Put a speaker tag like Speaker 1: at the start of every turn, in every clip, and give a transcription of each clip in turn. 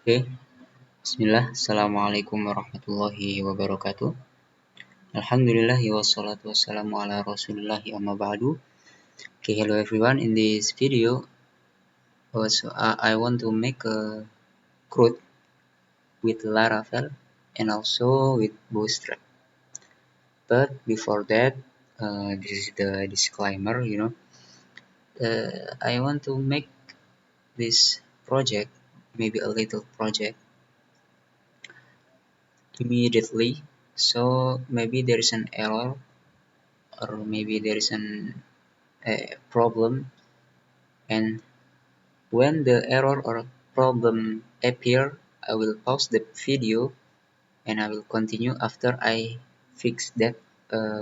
Speaker 1: Oke, Bismillah. Assalamualaikum warahmatullahi wabarakatuh. Alhamdulillah wassalatu wassalamu ala Rasulillah amma ba'du. Okay, hello everyone. In this video, I want to make a CRUD with Laravel and also with Bootstrap. But before that, this is the disclaimer. I want to make this project, maybe a little project, immediately. So maybe there is an error or maybe there is a problem, and when the error or problem appear, I will pause the video and I will continue after I fix that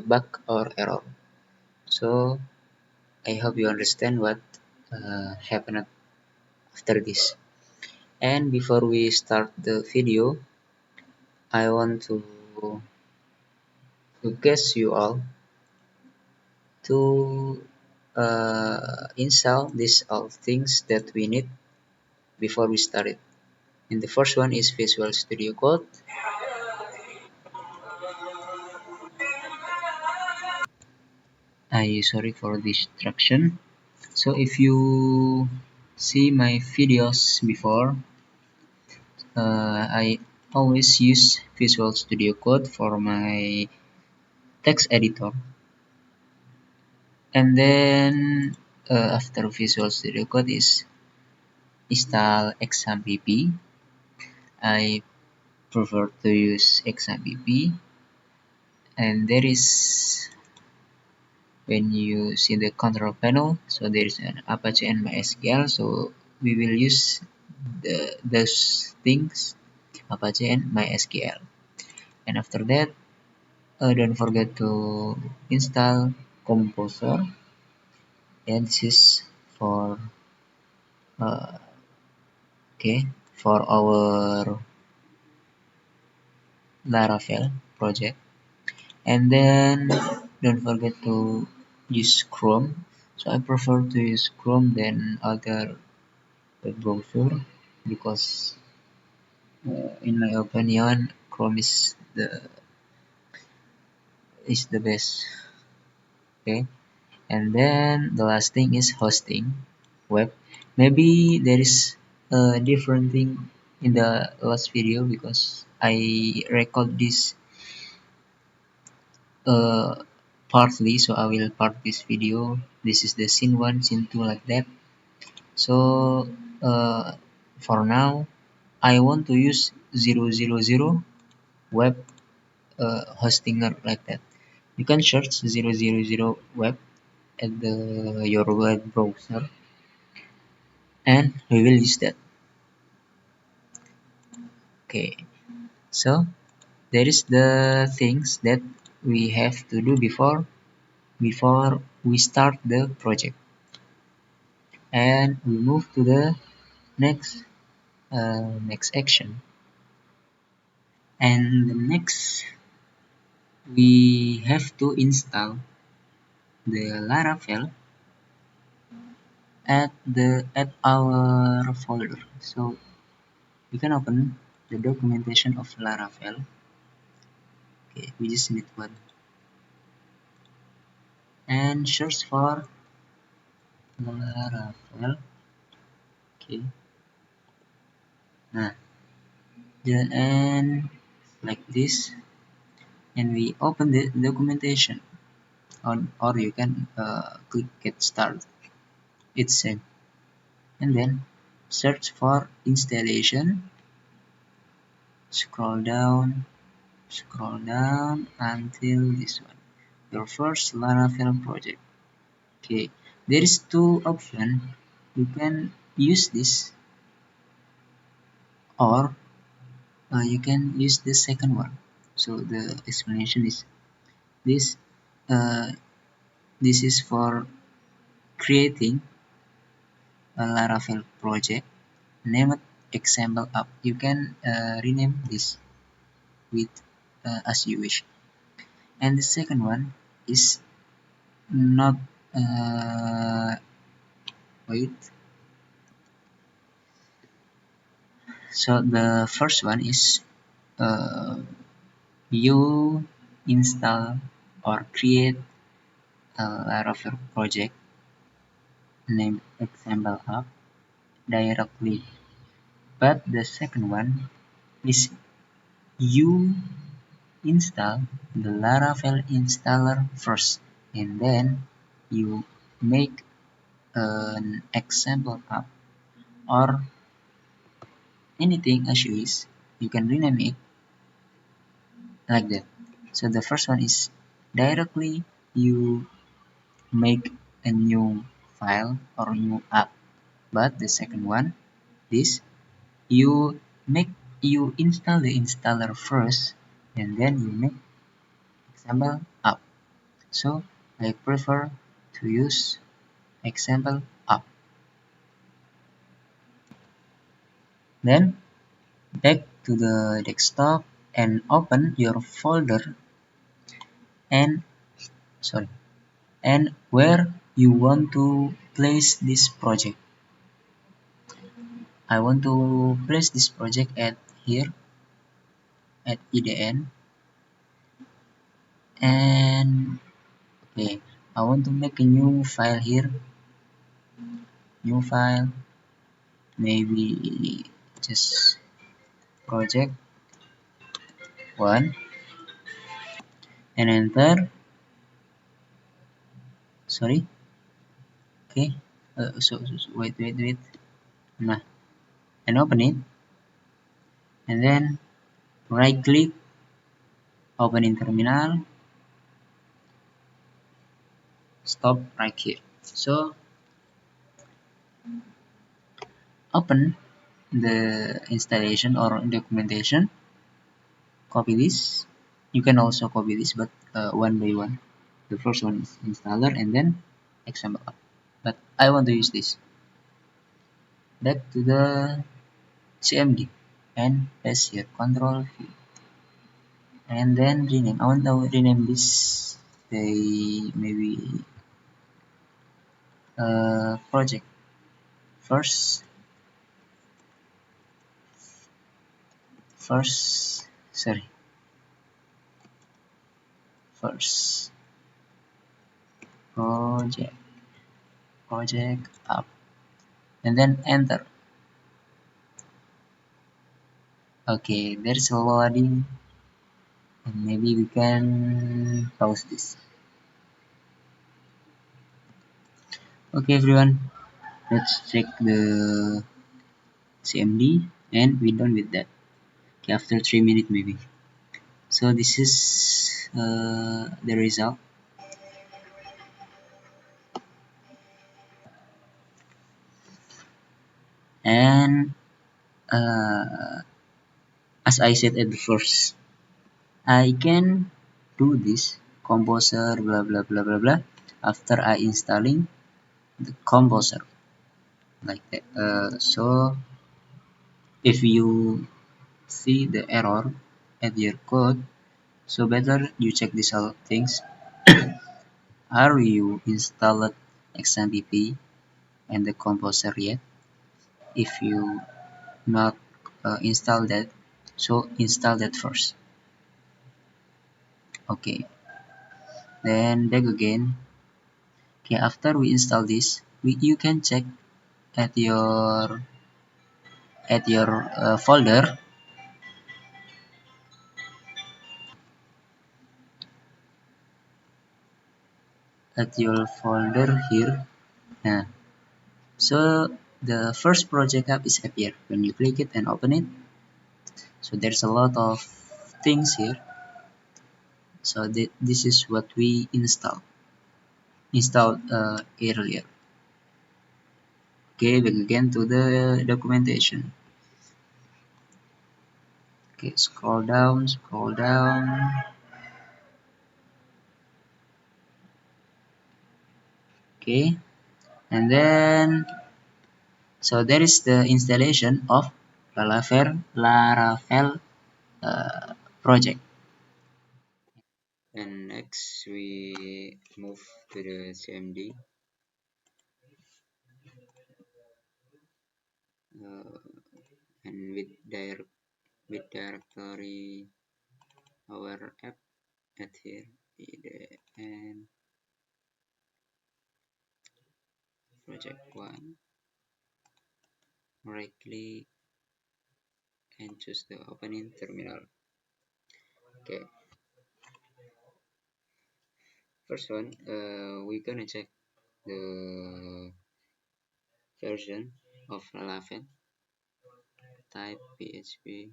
Speaker 1: bug or error. So I hope you understand what happened after this. And before we start the video, I want to request you all to install these all things that we need before we start it. And the first one is Visual Studio Code. I sorry for distraction. So if you see my videos before, I always use Visual Studio Code for my text editor. And then after Visual Studio Code is install XAMPP. I prefer to use XAMPP, and there is when you see the control panel, so there is an Apache and MySQL. So we will use those things, Apache and MySQL. And after that, don't forget to install Composer. And this is for uh, okay, for our Laravel project. And then don't forget to use Chrome. So I prefer to use Chrome than other web browser because in my opinion Chrome is the best. Okay, and then the last thing is hosting web. Maybe there is a different thing in the last video because I record this partly, so I will part this video. This is the scene 1, scene 2, like that. So for now I want to use 000 web hostinger, like that. You can search 000 web at your web browser, and we will use that. Okay, so there is the things that we have to do before we start the project, and we move to the next action. And the next, we have to install the Laravel at our folder. So we can open the documentation of Laravel. Okay, we just need one and search for Laravel. Okay, nah, and like this, and we open the documentation, or you can click get started. It's same, and then search for installation. Scroll down until this one, your first Laravel project. Okay, there is two options. You can use this, or you can use the second one. So the explanation is this. Uh, this is for creating a Laravel project. Name it example app. You can rename this with as you wish. And the second one is not wait So the first one is uh, you install or create a Laravel project named example app directly. But the second one is you install the Laravel installer first, and then you make an example app or anything as you wish. You can rename it like that. So the first one is directly you make a new file or new app. But the second one is you make you install the installer first and then you make example app. So I prefer to use example app. Then back to the desktop and open your folder and sorry and where you want to place this project. I want to place this project at here at EDN, and okay, I want to make a new file here, new file, maybe just project one and enter. Sorry, okay. Wait. Nah, and open it, and then right click, open in terminal, stop right here. So open the installation or documentation, copy this. You can also copy this, but one by one. The first one is installer and then example app. But I want to use this. Back to the CMD and paste here, Control V, and then rename. I want to rename this, say maybe project first, first, sorry, first project, project up, and then enter. Okay, there's a loading, and maybe we can pause this. Okay, everyone, let's check the CMD, and we're done with that. Okay, after 3 minutes maybe. So this is the result, and uh, as I said at the first, I can do this composer blah blah blah blah blah after I installing the composer like that. So if you see the error at your code, so better you check these all things. Are you installed XMPP and the composer yet? If you not install that, so install that first. Okay, then back again. Okay, after we install this, you can check at your folder, here. Yeah. So the first project app is appear when you click it and open it. So there's a lot of things here. So this is what we installed earlier. Okay, back again to the documentation. Okay, scroll down, scroll down. Okay, and then so there is the installation of Laravel project. And next we move to the CMD, and with with directory our app at here id and project 1, right click and choose the opening terminal. Okay, first one, we're gonna check the version of Laravel. Type PHP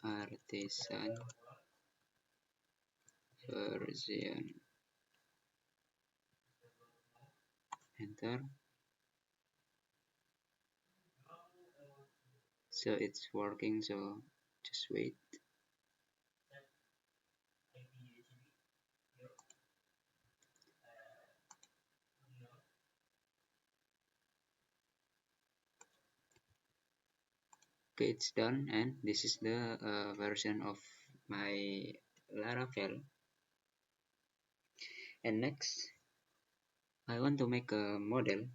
Speaker 1: artisan version, enter. So it's working, so just wait. Okay, it's done, and this is the version of my Laravel. And next, I want to make a model.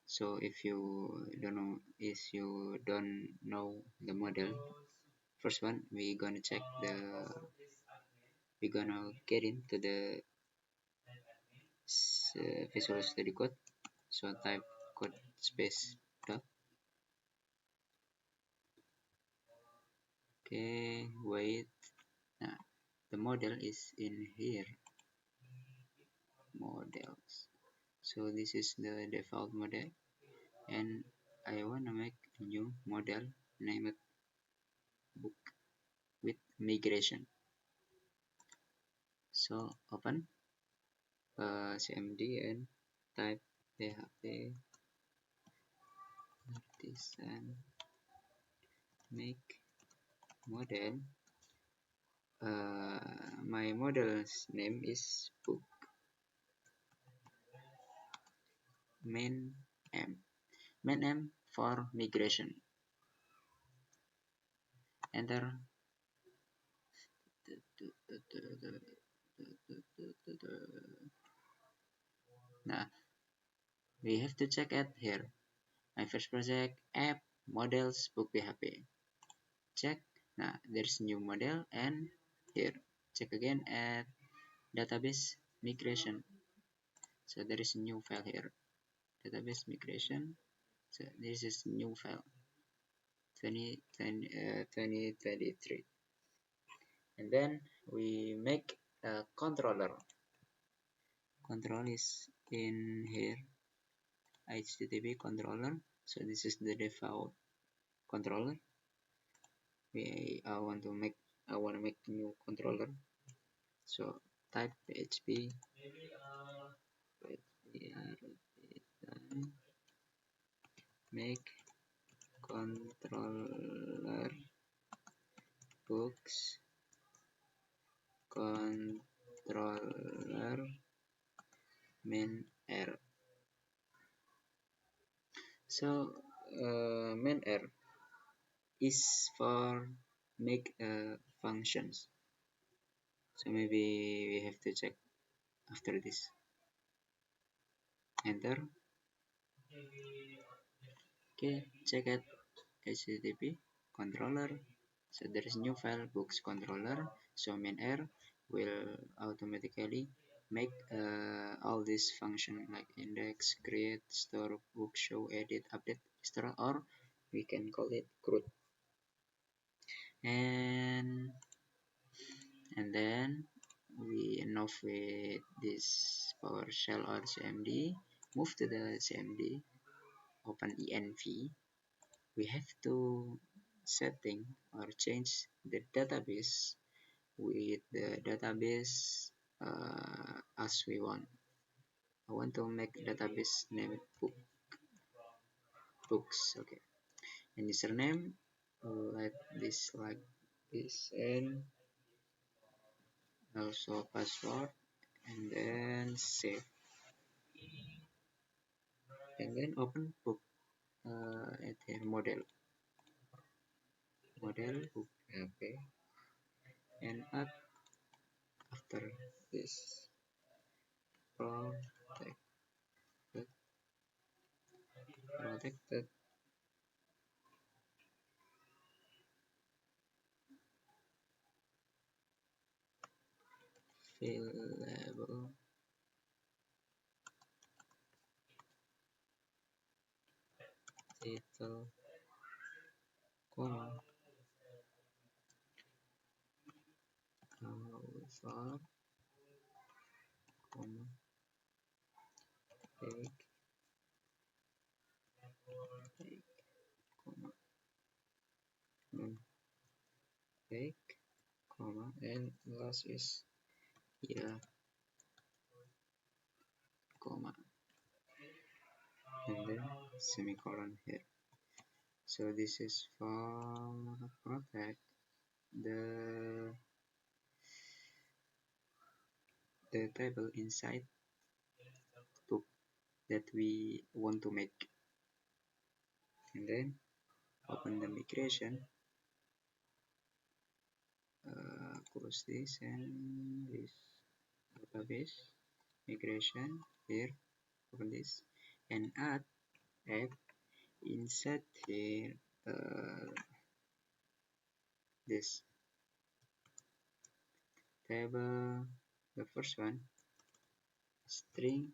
Speaker 1: So if you don't know the model, first one we're gonna get into the Visual Studio Code. So type code space dot. Okay, wait. Now the model is in here. Models. So this is the default model, and I wanna make a new model, name it book with migration. So open cmd and type php artisan make model. My model's name is book main m for migration. Enter. Now we have to check it here. My first project app models book php. Check. Now there's new model, and here check again at database migration. So there is a new file here, database migration. So this is new file 2023, and then we make a controller. Control is in here, http controller. So this is the default controller. I want to make new controller. So type php make controller books controller main.r. So main.r is for make functions. So maybe we have to check after this. Enter. Okay, check it http controller. So there is new file books controller. So main.r will automatically make all these function like index, create, store, book, show, edit, update, etc. Or we can call it CRUD. And then we enough with this PowerShell or CMD. Move to the CMD, open env. We have to setting or change the database with the database as we want. I want to make database name books. Okay, and username let this like this, and also password, and then save, and then open book at here model book. Okay, and add after this protected protected available title, comma, author, comma, take, comma, take, comma, and last is yeah, comma, and then semicolon here. So this is for protect the table inside book that we want to make, and then open the migration, close this and this database migration here, open this and add insert here this table, the first one string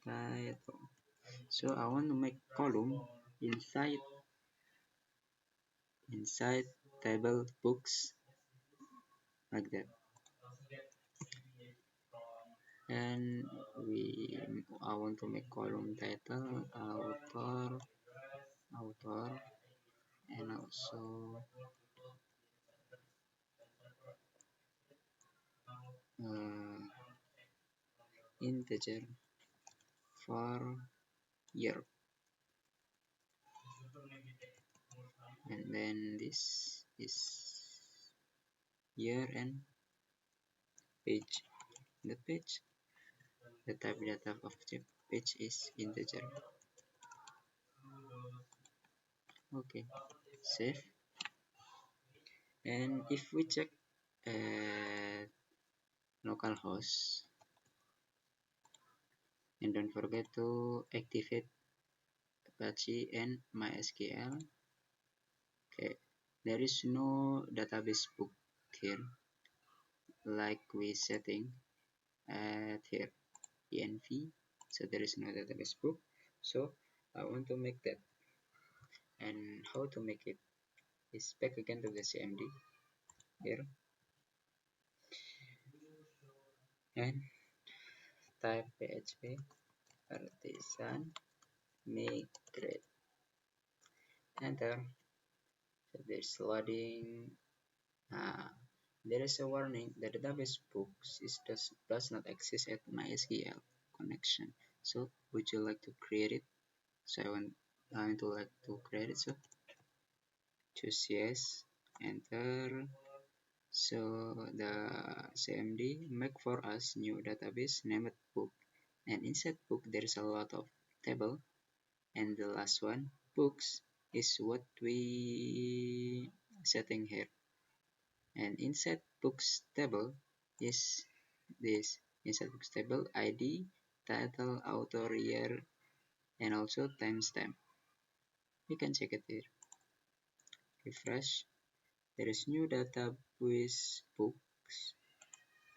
Speaker 1: title. So I want to make column inside table books like that, and I want to make column title author and also uh, integer for year, and then this is year and page. The page, the type data of the page is integer. Okay, save. And if we check uh, localhost, and don't forget to activate Apache and MySQL. Okay, there is no database book here like we setting at here env, so there is no database book. So I want to make that, and how to make it is back again to the cmd here and type php artisan migrate, enter. So there's loading. There is a warning that the database books does not exist at MySQL connection. So would you like to create it? So I want to like to create it. So choose yes, enter. So the CMD make for us new database named book, and inside book there is a lot of table, and the last one books is what we setting here, and inside books table is this inside books table id, title, author, year, and also timestamp. You can check it here, refresh. There is new database books,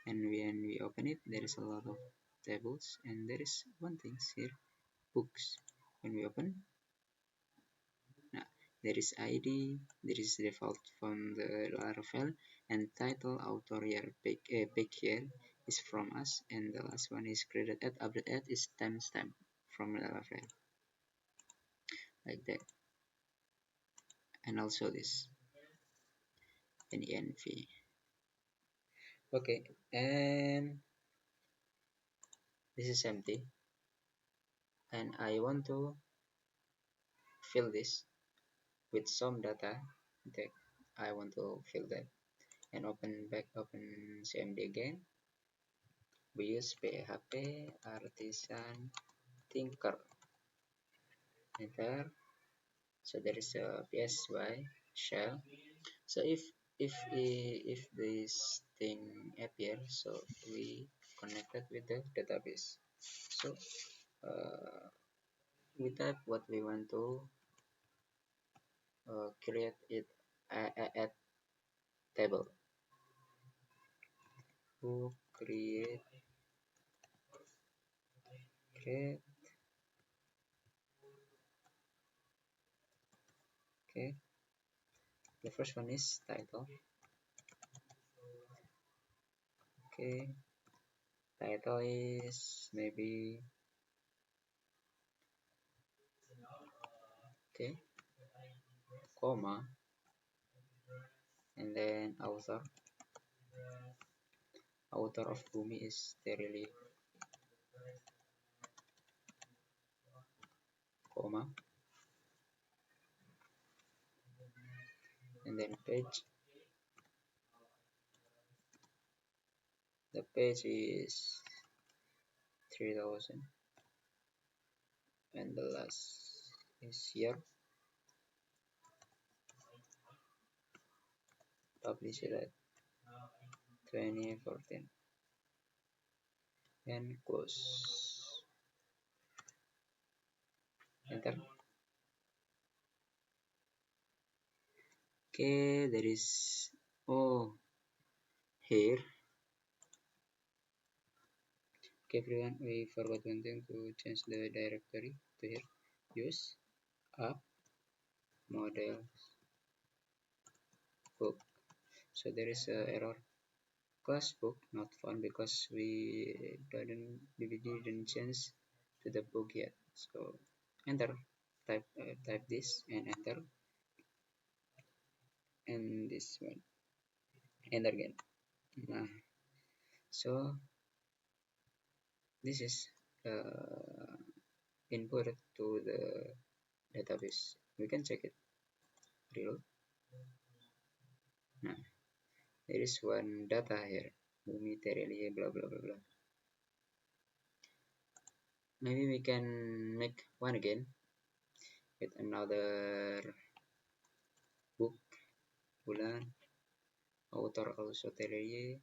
Speaker 1: and when we open it there is a lot of tables, and there is one thing here, books. When we open, now there is id, there is default from the Laravel, and title, author, year, big here is from us, and the last one is created at update at is timestamp from Laravel, like that. And also this env. Okay, and this is empty, and I want to fill this with some data that I want to fill that, and open cmd again. We use php artisan tinker, enter. So there is a psy shell. So if this thing appears, so we connected with the database. So we type what we want to create it add table. Book create. Okay, the first one is title. Okay, title is maybe okay, comma, and then author of Bumi is Terili, comma, and then page. The page is 3000, and the last is here. Published at 2014 and close. Enter. Okay, there is here. Okay, everyone, we forgot one thing to change the directory to here. Use a model book. So there is a error. Class book not found because we didn't change to the book yet. So enter. Type this and enter, and this one, enter again. Nah, so this is input to the database. We can check it. Reload. Nah, there is one data here. Bumi Terelie, blah blah blah blah. Maybe we can make one again with another book. Bulan. Author also Terelie.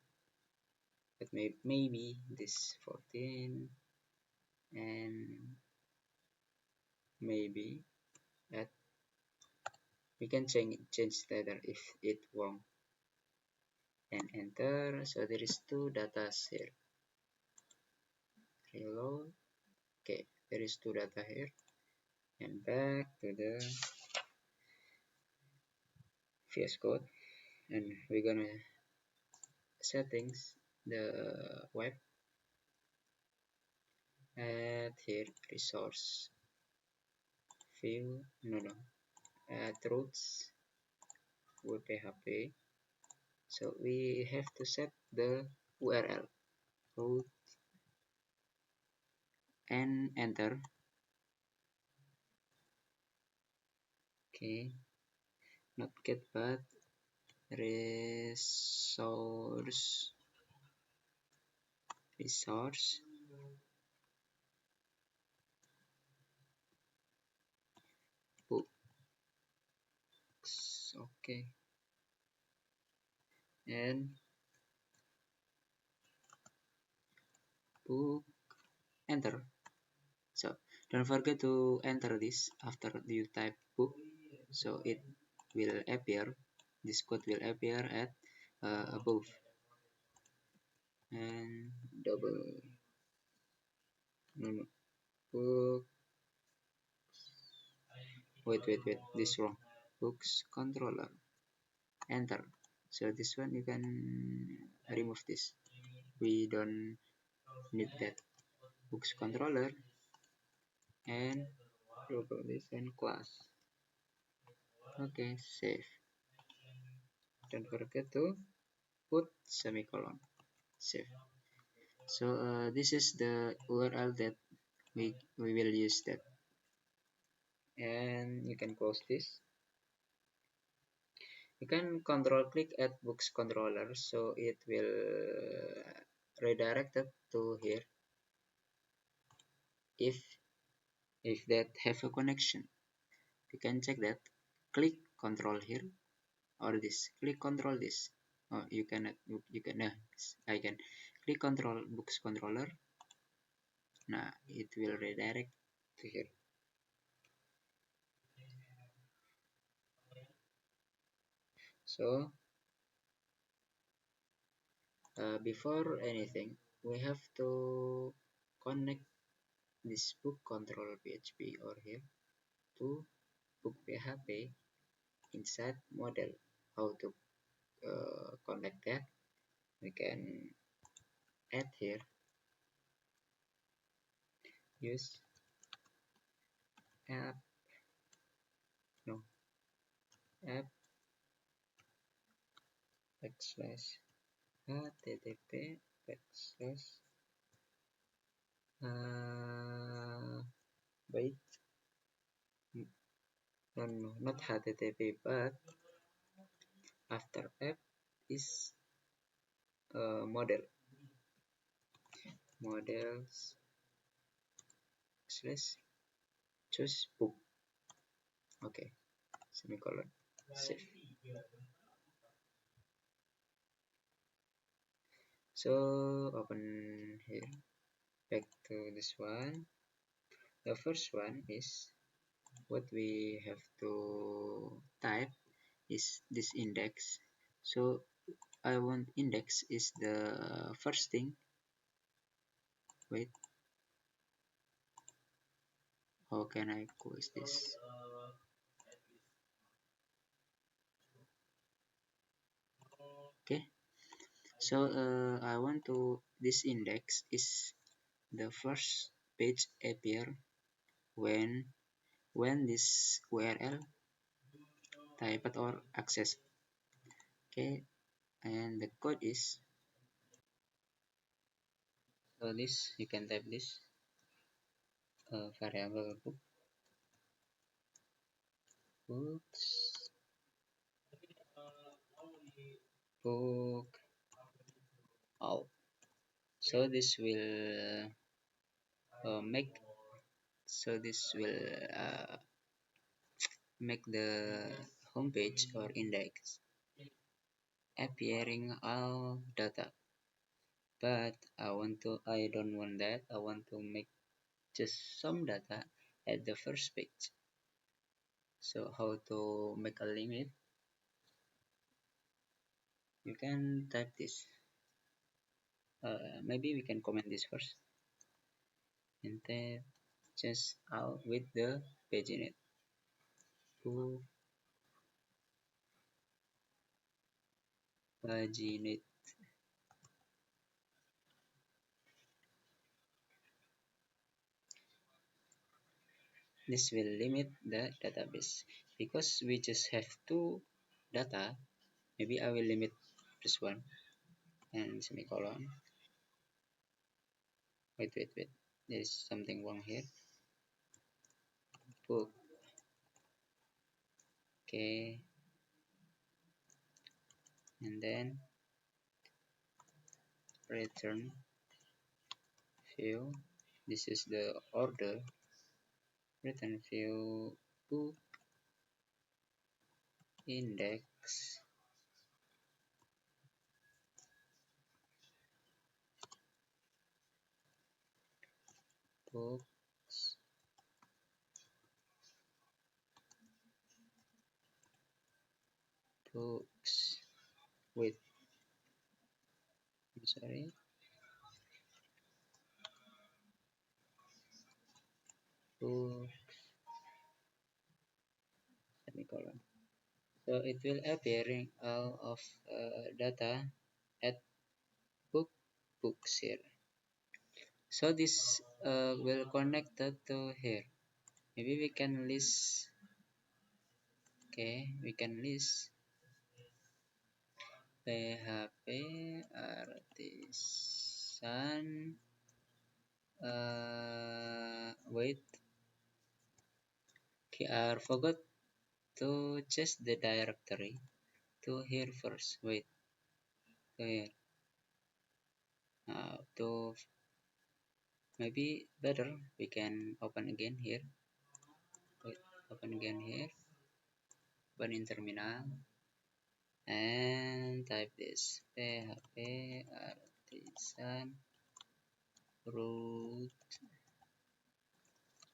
Speaker 1: But maybe this 14 and maybe at we can change later if it wrong, and enter. So there is two data here. Reload. Okay, there is two data here, and back to the VS Code, and we're gonna settings the web, add here resource view, no, add routes with PHP. So we have to set the URL route and enter. Okay, not get but resource books. Okay, and book, enter. So don't forget to enter this after you type book, so it will appear, this code will appear at above, and double, no, book, wait, this wrong, books controller, enter. So this one you can remove this, we don't need that. Books controller, and double this and class. Okay, save. Don't forget to put semicolon. Save. So this is the URL that we will use that, and you can close this. You can control click at books controller, so it will redirect it to here if that have a connection. You can check that. Click control here, or this. Click control this. Oh, you cannot. You can. I can click control books controller. Nah, it will redirect to here. So before anything, we have to connect this book control PHP or here to book PHP inside model. How to connect that? We can add here, use app, no, app backslash http backslash wait, no, not http, but after app is models slash choose book. Okay, semicolon, save. So open here, back to this one. The first one is what we have to type is this index. So I want index is the first thing. Wait, how can I close this? Okay, so I want to this index is the first page appear when this URL typed or accessed. Okay, and the code is so this you can type this variable books book out. So this will make make the homepage or index appearing all data. But I don't want that. I want to make just some data at the first page. So how to make a limit? You can type this. Maybe we can comment this first and then just out with the paginate. To paginate. This will limit the database because we just have two data. Maybe I will limit this one and semicolon. Wait. There is something wrong here. Book. Okay. And then return view. This is the order. Return view book index books books. Wait, I'm sorry. Book semicolon. So it will appearing all of data at books here. So this will connect to here. Maybe we can list. Okay, we can list PHP artisan. Wait. Okay, I forgot to change the directory to here first. Wait, to here. To maybe better we can open again here. Wait, open again here. Open in terminal and type this PHP artisan root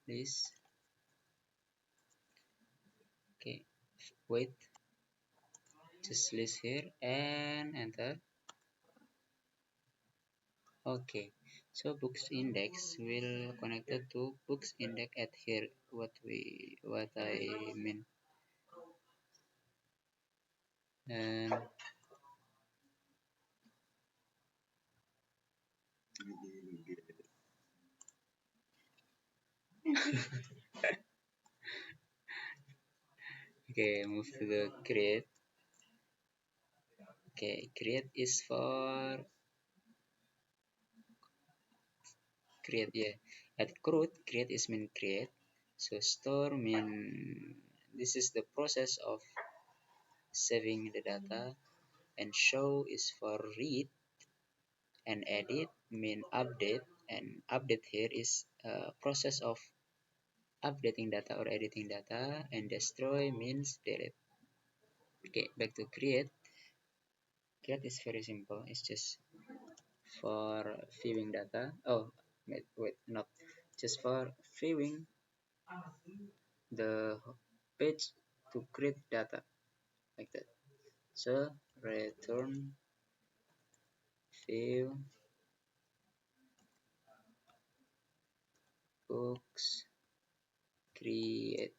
Speaker 1: list. Okay, wait, just list here and enter. Okay, so books index will connected to books index at here. What I mean, and okay, move to the create. Okay, create is for create, yeah. At CRUD, create is mean create. So store mean this is the process of saving the data, and show is for read, and edit mean update, and update here is process of updating data or editing data, and destroy means delete. Okay, back to create. Create is very simple. It's just for viewing data. Oh, wait, not just for viewing the page to create data like that. So return view books create.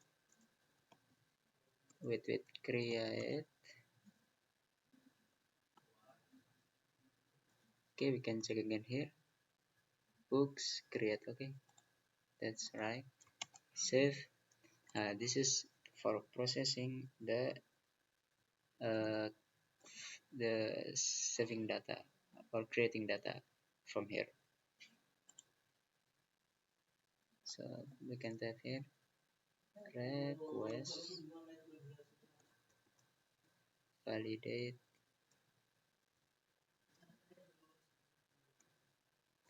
Speaker 1: Wait, create. Okay, we can check again here. Books create. Okay, that's right. Save. This is for processing uh, the saving data or creating data from here. So we can type here request validate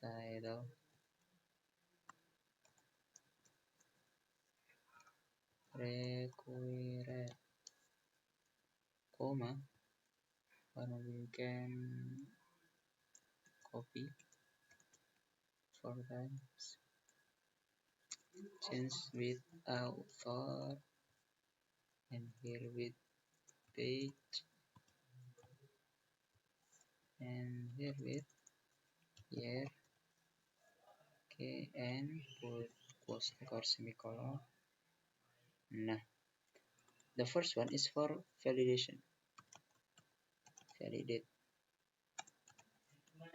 Speaker 1: title require comma, or we can copy 4 times, change with author, and here with page, and here with year. Okay, and put post or semicolon. Nah, the first one is for validation. Validate.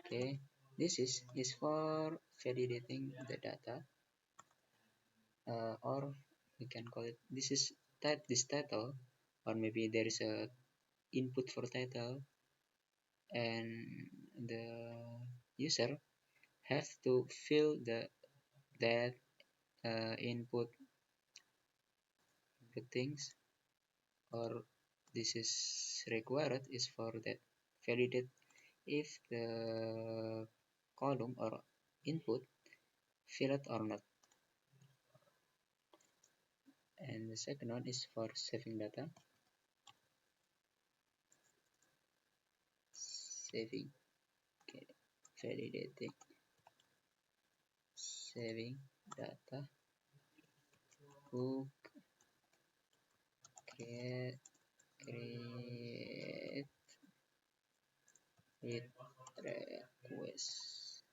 Speaker 1: Okay, this is for validating the data, or we can call it, this is type this title, or maybe there is a input for title, and the user have to fill that input the things, or this is required is for that validate if the column or input filled or not. And the second one is for saving data. Saving. Okay. Validating. Saving data. Book. Create with request.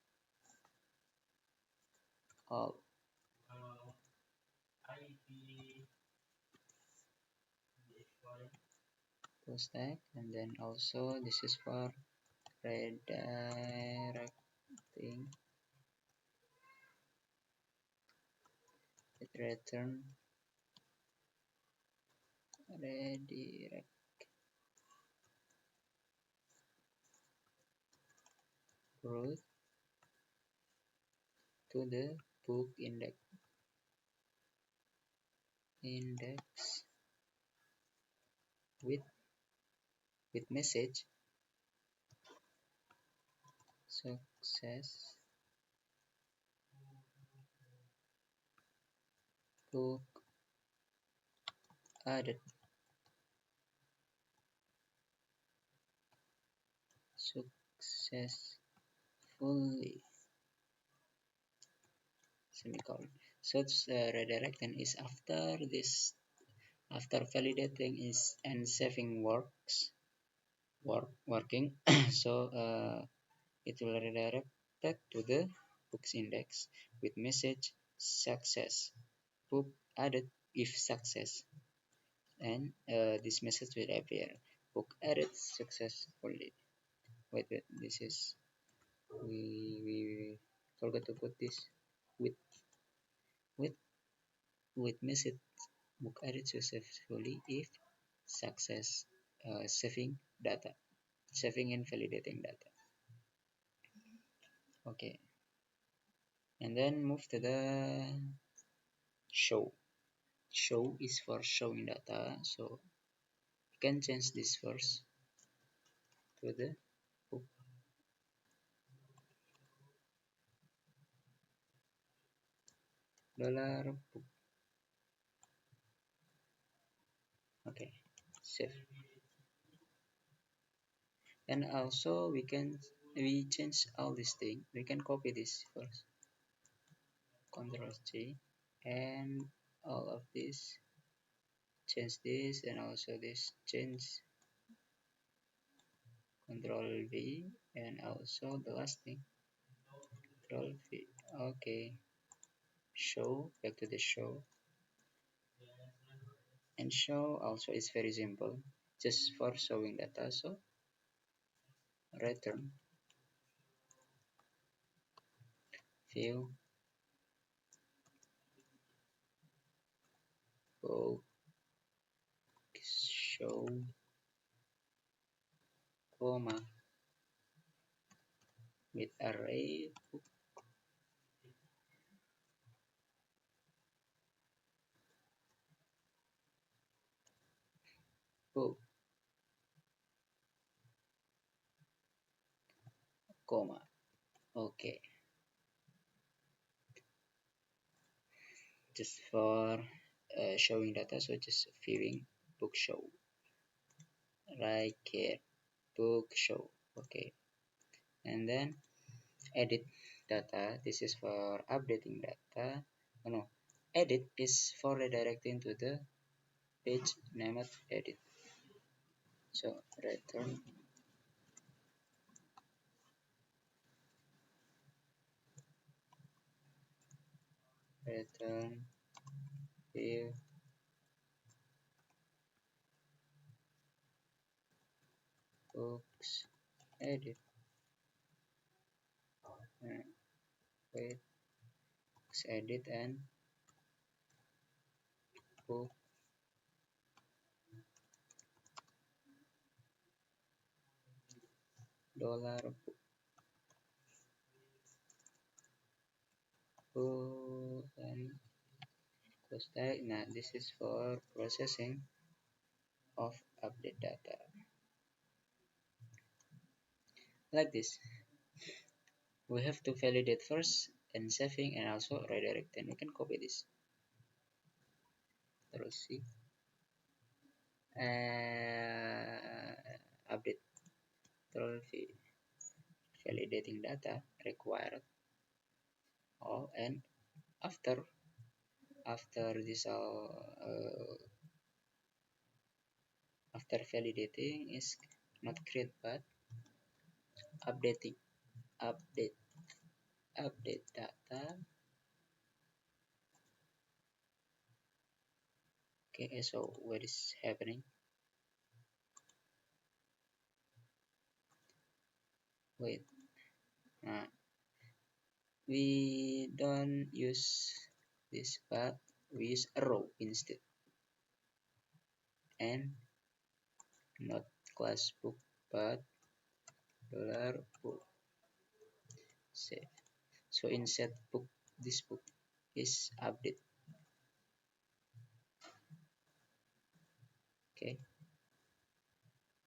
Speaker 1: All. Post tag. And then also this is for redirecting with return redirect route to the book index with message success book added successfully semicolon. Such redirection is after this, after validating is and saving works. working. So it will redirect that to the books index with message success, book added if success, and this message will appear, book added successfully. Wait, this is we forgot to put this with with with message, book added successfully if success, saving data, saving and validating data. Okay, and then move to the show. Show is for showing data, so you can change this first to the book dollar book. Okay, save. And also we change all these things. We can copy this first. Control C, and all of this, change this, and also this change. Control V, and also the last thing, Control V. Okay, show, back to the show, and show also is very simple, just for showing data. So return view book show comma with array book comma. Okay, just for showing data, so just viewing book show right here, book show. Okay, and then edit data, this is for updating data. Oh no, edit is for redirecting to the page named edit. So return view books edit, uh, wait, books edit and book dollar book and close tag. Now this is for processing of update data, like this. We have to validate first and saving and also redirect, then we can copy this, terus see, update, terus validating data required all, and after this all, after validating is not create but updating, update data. Okay, so what is happening, wait, uh, we don't use this but we use a row instead, and not class book but dollar book, save. So insert book, this book is update. Okay,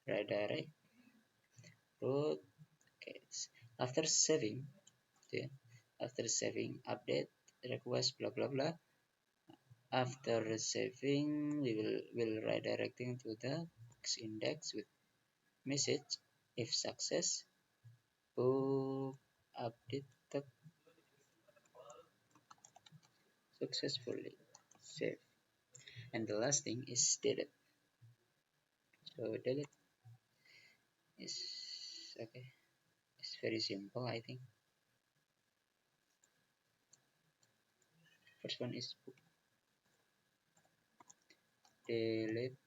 Speaker 1: redirect root. Okay, after saving, okay, after saving update request blah blah blah, after saving we will redirecting to the books index with message if success, book updated successfully, save. And the last thing is delete, so delete is okay. It's very simple, I think. First one is book, delete,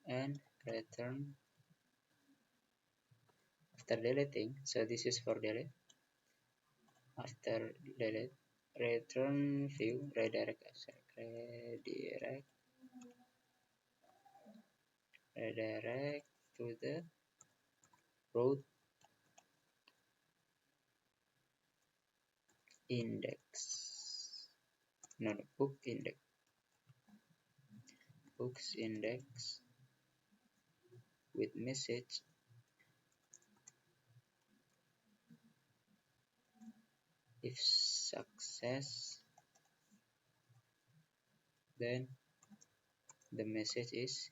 Speaker 1: and return after deleting. So this is for delete. After delete, return view, redirect to the root index. No, book index. Books index with message. If success, then the message is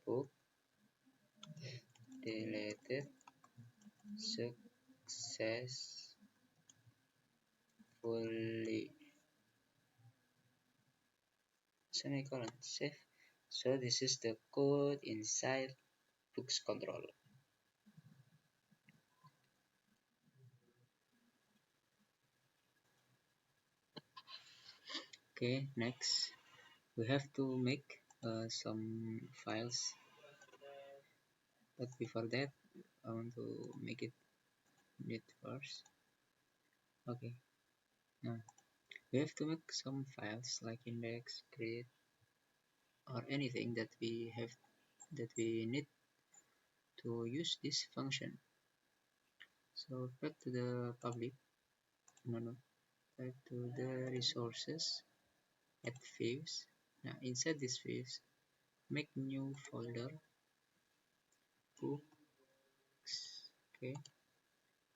Speaker 1: book deleted successfully. Semicolon save. So this is the code inside books controller. Okay, next we have to make some files, but before that I want to make it neat first. Okay, now we have to make some files like index, create, or anything that we need to use this function. So back to the public, no, back to the resources, add fields. Now inside these fields, make new folder, books. Okay,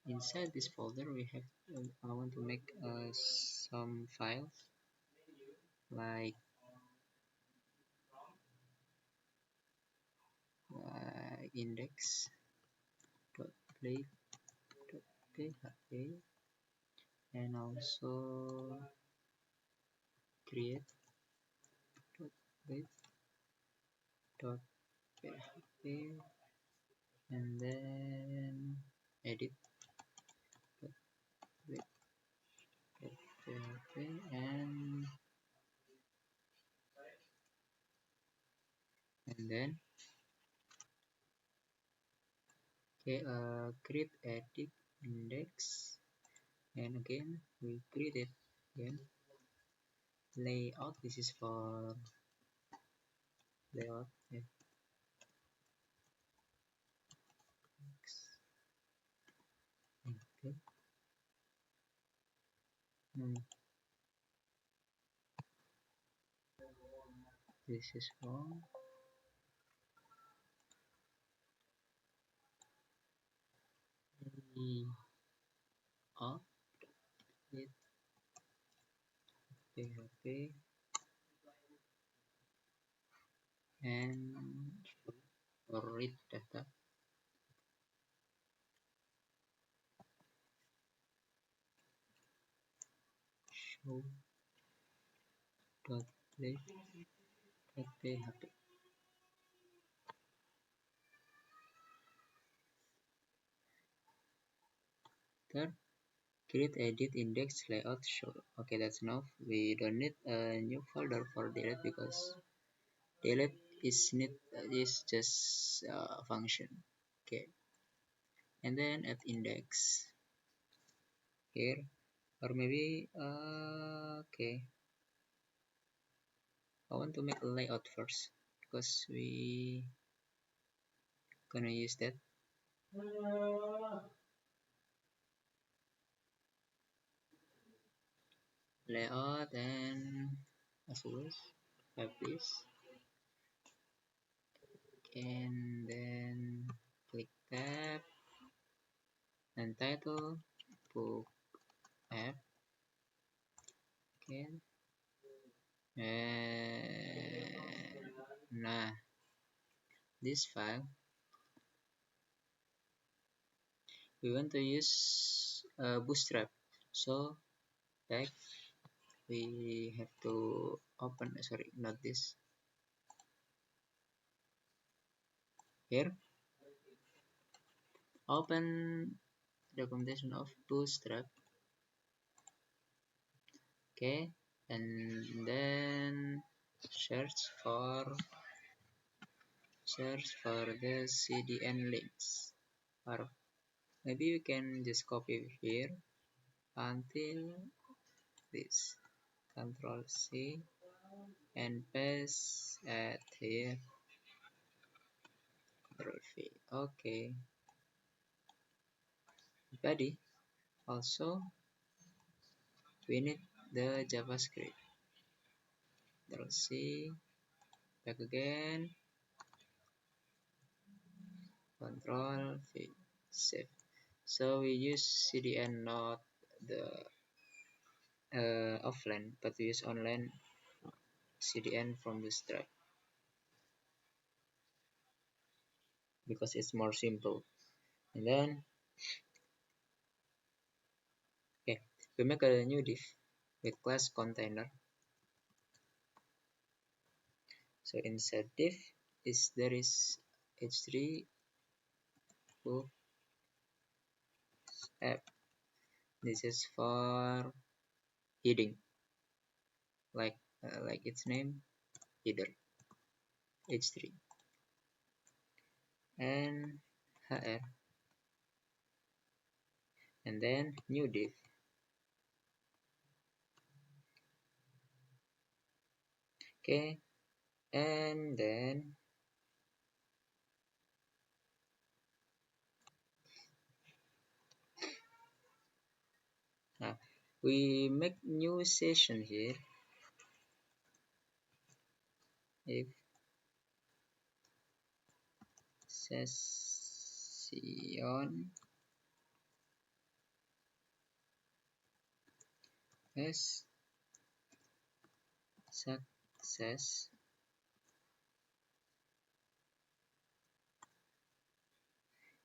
Speaker 1: inside this folder we have. I want to make some files like index dot play dot php and also create dot play dot php and then edit dot play dot php and then okay, create edit index, and again we create it again. Layout, this is for layout. Yeah. Okay. Hmm. This is for layout with PHP and show or read data. Show dot play dot php. Third, create edit index layout show. Okay, that's enough. We don't need a new folder for delete because delete is just a function. Okay, and then add index here, or maybe okay. I want to make a layout first because we gonna use that layout, and as always have this, and then click tab and title book app. Okay, and nah, this file we want to use Bootstrap. So back we have to open, sorry, not this, here, open documentation of Bootstrap. Okay, and then search for the CDN links, or maybe we can just copy here until this. Control C and paste at here. Control V. Okay, buddy. Also, we need the JavaScript. Control C. Back again. Control V. Save. So we use CDN, not the offline, but we use online CDN from Bootstrap because it's more simple. And then, okay, we make a new div with class container. So inside div there is h3 book app. This is for heading, like its name, header h3, and hr, and then new div. Okay, and then we make new session here. If session has success,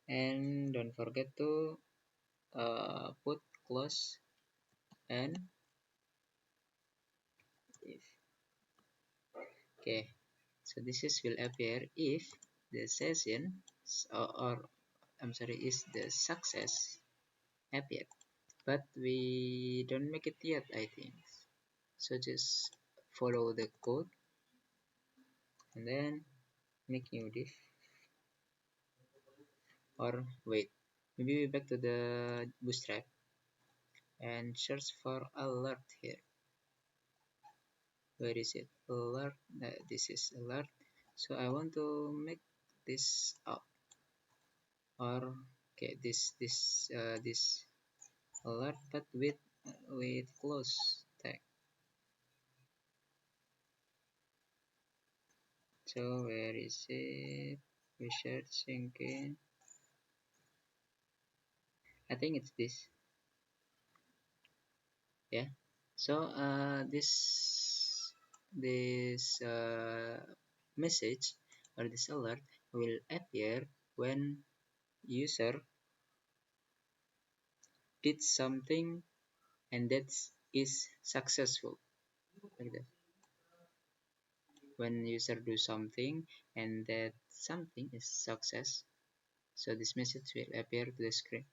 Speaker 1: and don't forget to put close and if. Okay, so this is will appear if the session or I'm sorry, is the success appeared, but we don't make it yet, I think. So just follow the code and then make new div, or wait, maybe we back to the Bootstrap and search for alert here. Where is it? Alert. This is alert. So I want to make this up, or okay, this alert, but with close tag. So where is it? We searching again. I think it's this. Yeah. So this message or this alert will appear when user did something and that is successful, like that. When user do something and that something is success, so this message will appear to the screen.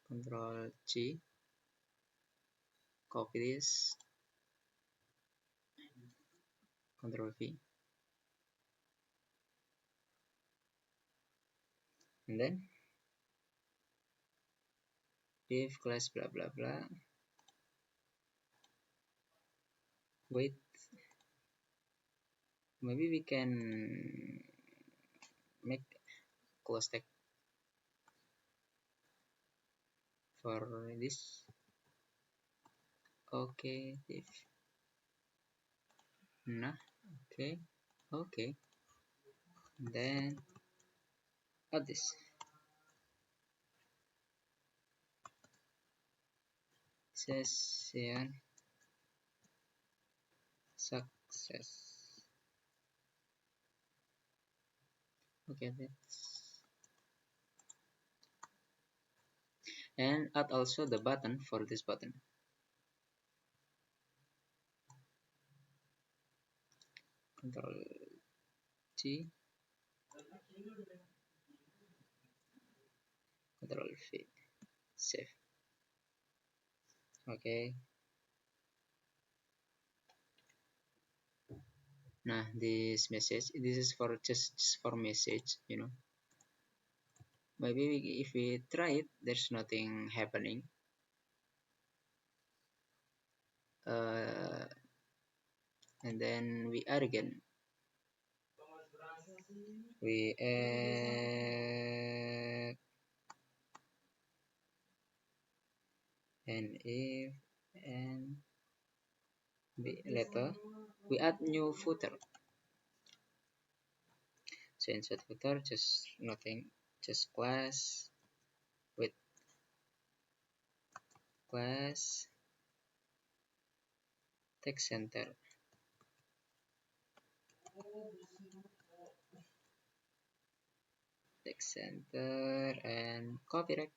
Speaker 1: Control G, copy this, Control V, and then div class blah blah blah. Wait, maybe we can make close tag for this. Okay, div. Nah, okay, okay. And then add this. Session success. Okay, that's, and add also the button for this button. Control G, Control V, save. Okay. Nah, this message, this is for just for message, you know. Maybe if we try it, there's nothing happening. Uh, and then we add again. We add and if and later we add new footer. So inside footer, just nothing, just class with class text center. Text center and copyright,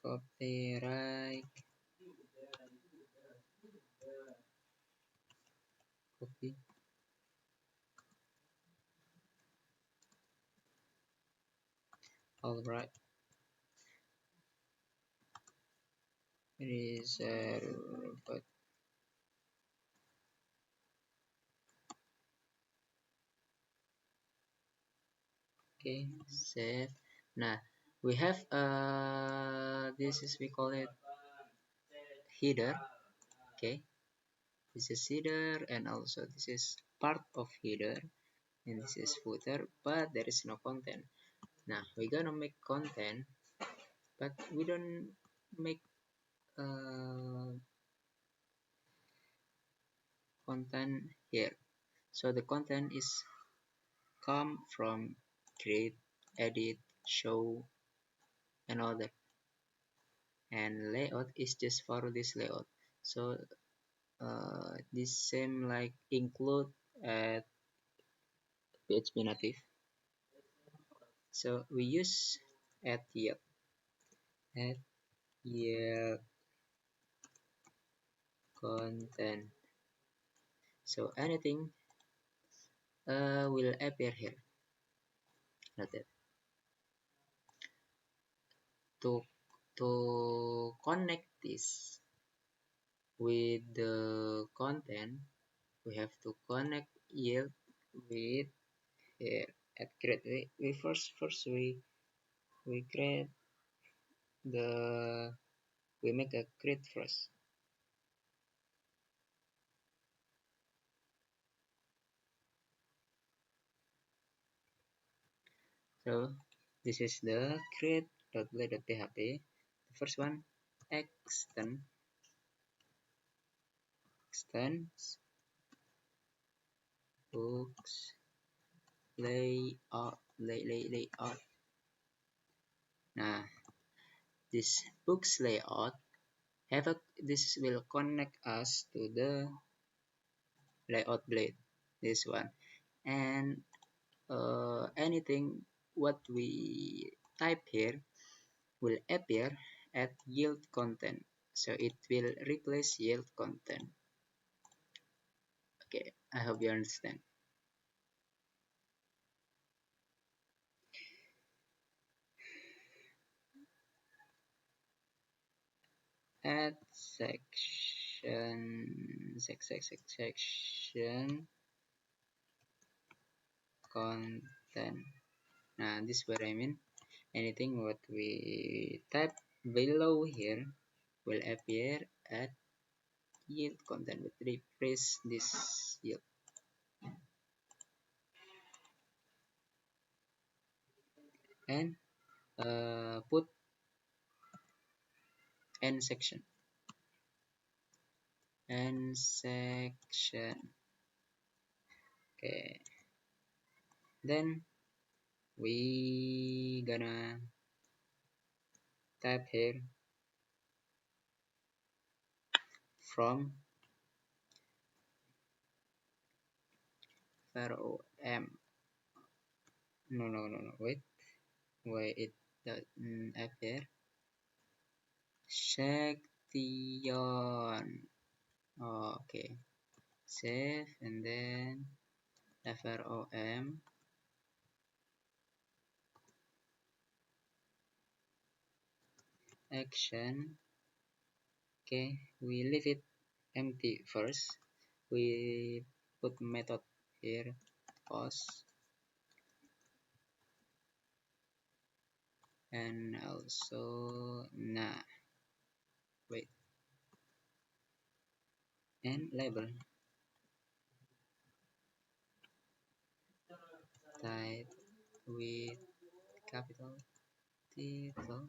Speaker 1: copy. All right, it is but okay, save. Now we have this is we call it header. Okay, this is header and also this is part of header and this is footer, but there is no content. Now we're gonna make content, but we don't make content here. So the content is come from create, edit, show, and all that. And layout is just for this layout. So this same like include at PHP native. So we use at yield, at yield content. So anything will appear here. Noted. To connect this with the content, we have to connect yield with here at create. We first we create the we make a create first. So this is the create.play.php. The first one extends books layout. Nah, this books layout this will connect us to the layout blade. This one and anything what we type here will appear at yield content. So it will replace yield content. Okay, I hope you understand. Add section content. Now this is what I mean. Anything what we type below here will appear at yield content. But replace this yield and put end section. End section. Okay. Then we gonna type here from m. No. Wait. Why it doesn't appear? Section. Oh, okay. Save and then from action. Okay, we leave it empty first. We put method here, post, and also wait, and label type with capital title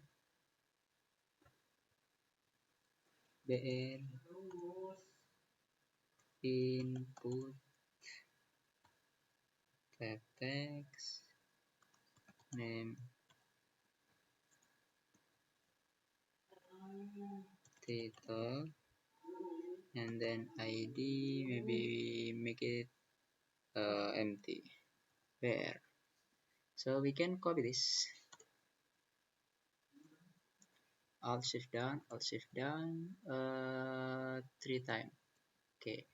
Speaker 1: br input tab text name title and then id, maybe make it empty where. So we can copy this, alt shift down 3 times. Okay,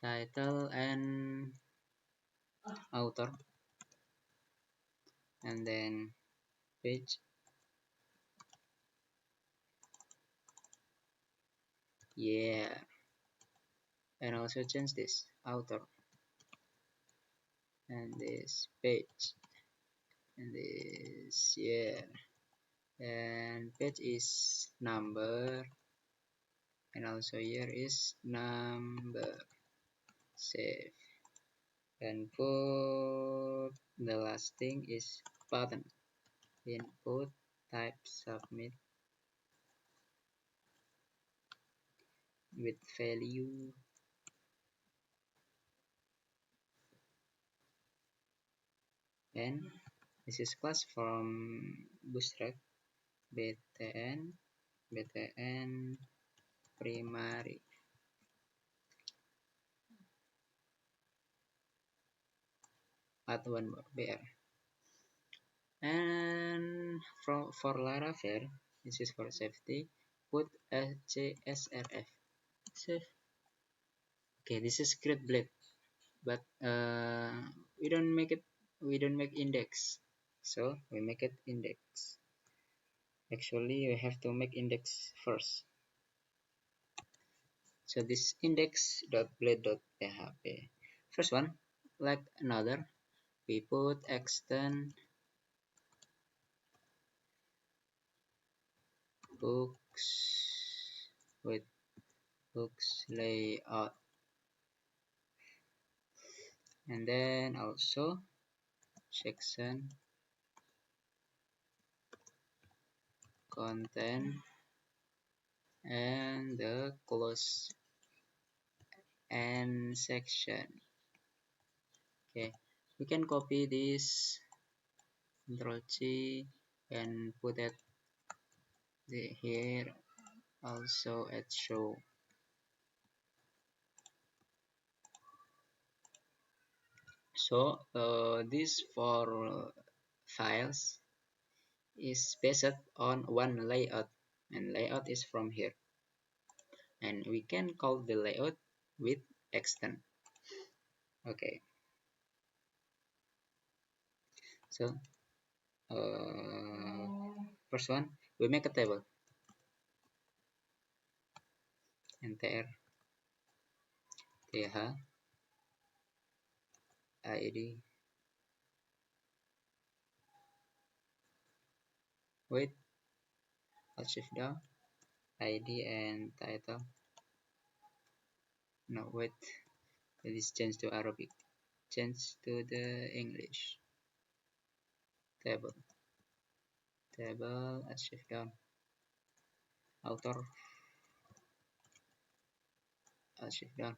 Speaker 1: title and author, and then page, yeah, and also change this author and this page and this, yeah, and page is number, and also here is number. Save and put the last thing is button, input type submit with value, and this is class from Bootstrap, btn primary. Add one more br, and for Laravel, this is for safety, put a csrf. Save. Okay, this is CRUD blade, but we don't make index, so we make it index. Actually, we have to make index first. So this index.blade.php. First one, like another, we put extend hooks with hooks layout, and then also section content and the close and section. Okay, we can copy this, Ctrl C, and put it here also at show. So this for files is based on one layout, and layout is from here, and we can call the layout with extend. Okay, so first one, we make a table, enter th id, wait, alt shift down, id and title, no wait, it is changed to Arabic, change to the English, table, alt shift down, author, alt shift down,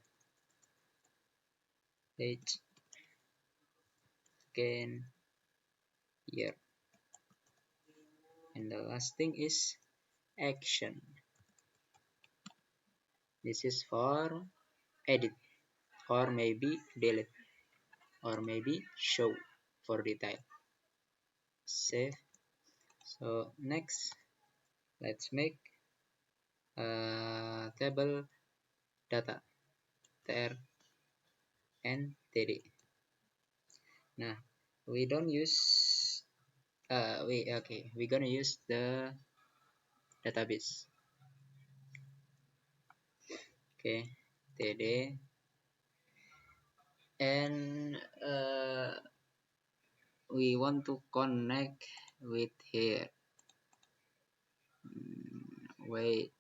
Speaker 1: page, again here, and the last thing is action. This is for edit, or maybe delete, or maybe show for detail. Save. So next, let's make table data. tr and td. Nah, we don't use we're gonna use the database. Okay, td, and we want to connect with here. Wait,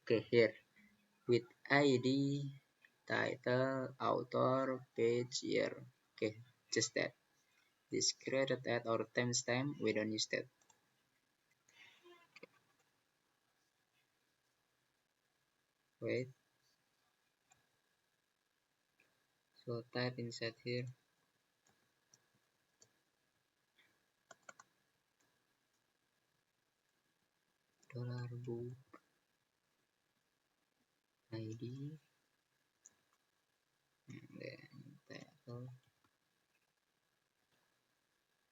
Speaker 1: okay, here with id, title, author, page, year. Okay, just that. This created at or timestamp, we don't use that. Wait, so type inside here $book id and then title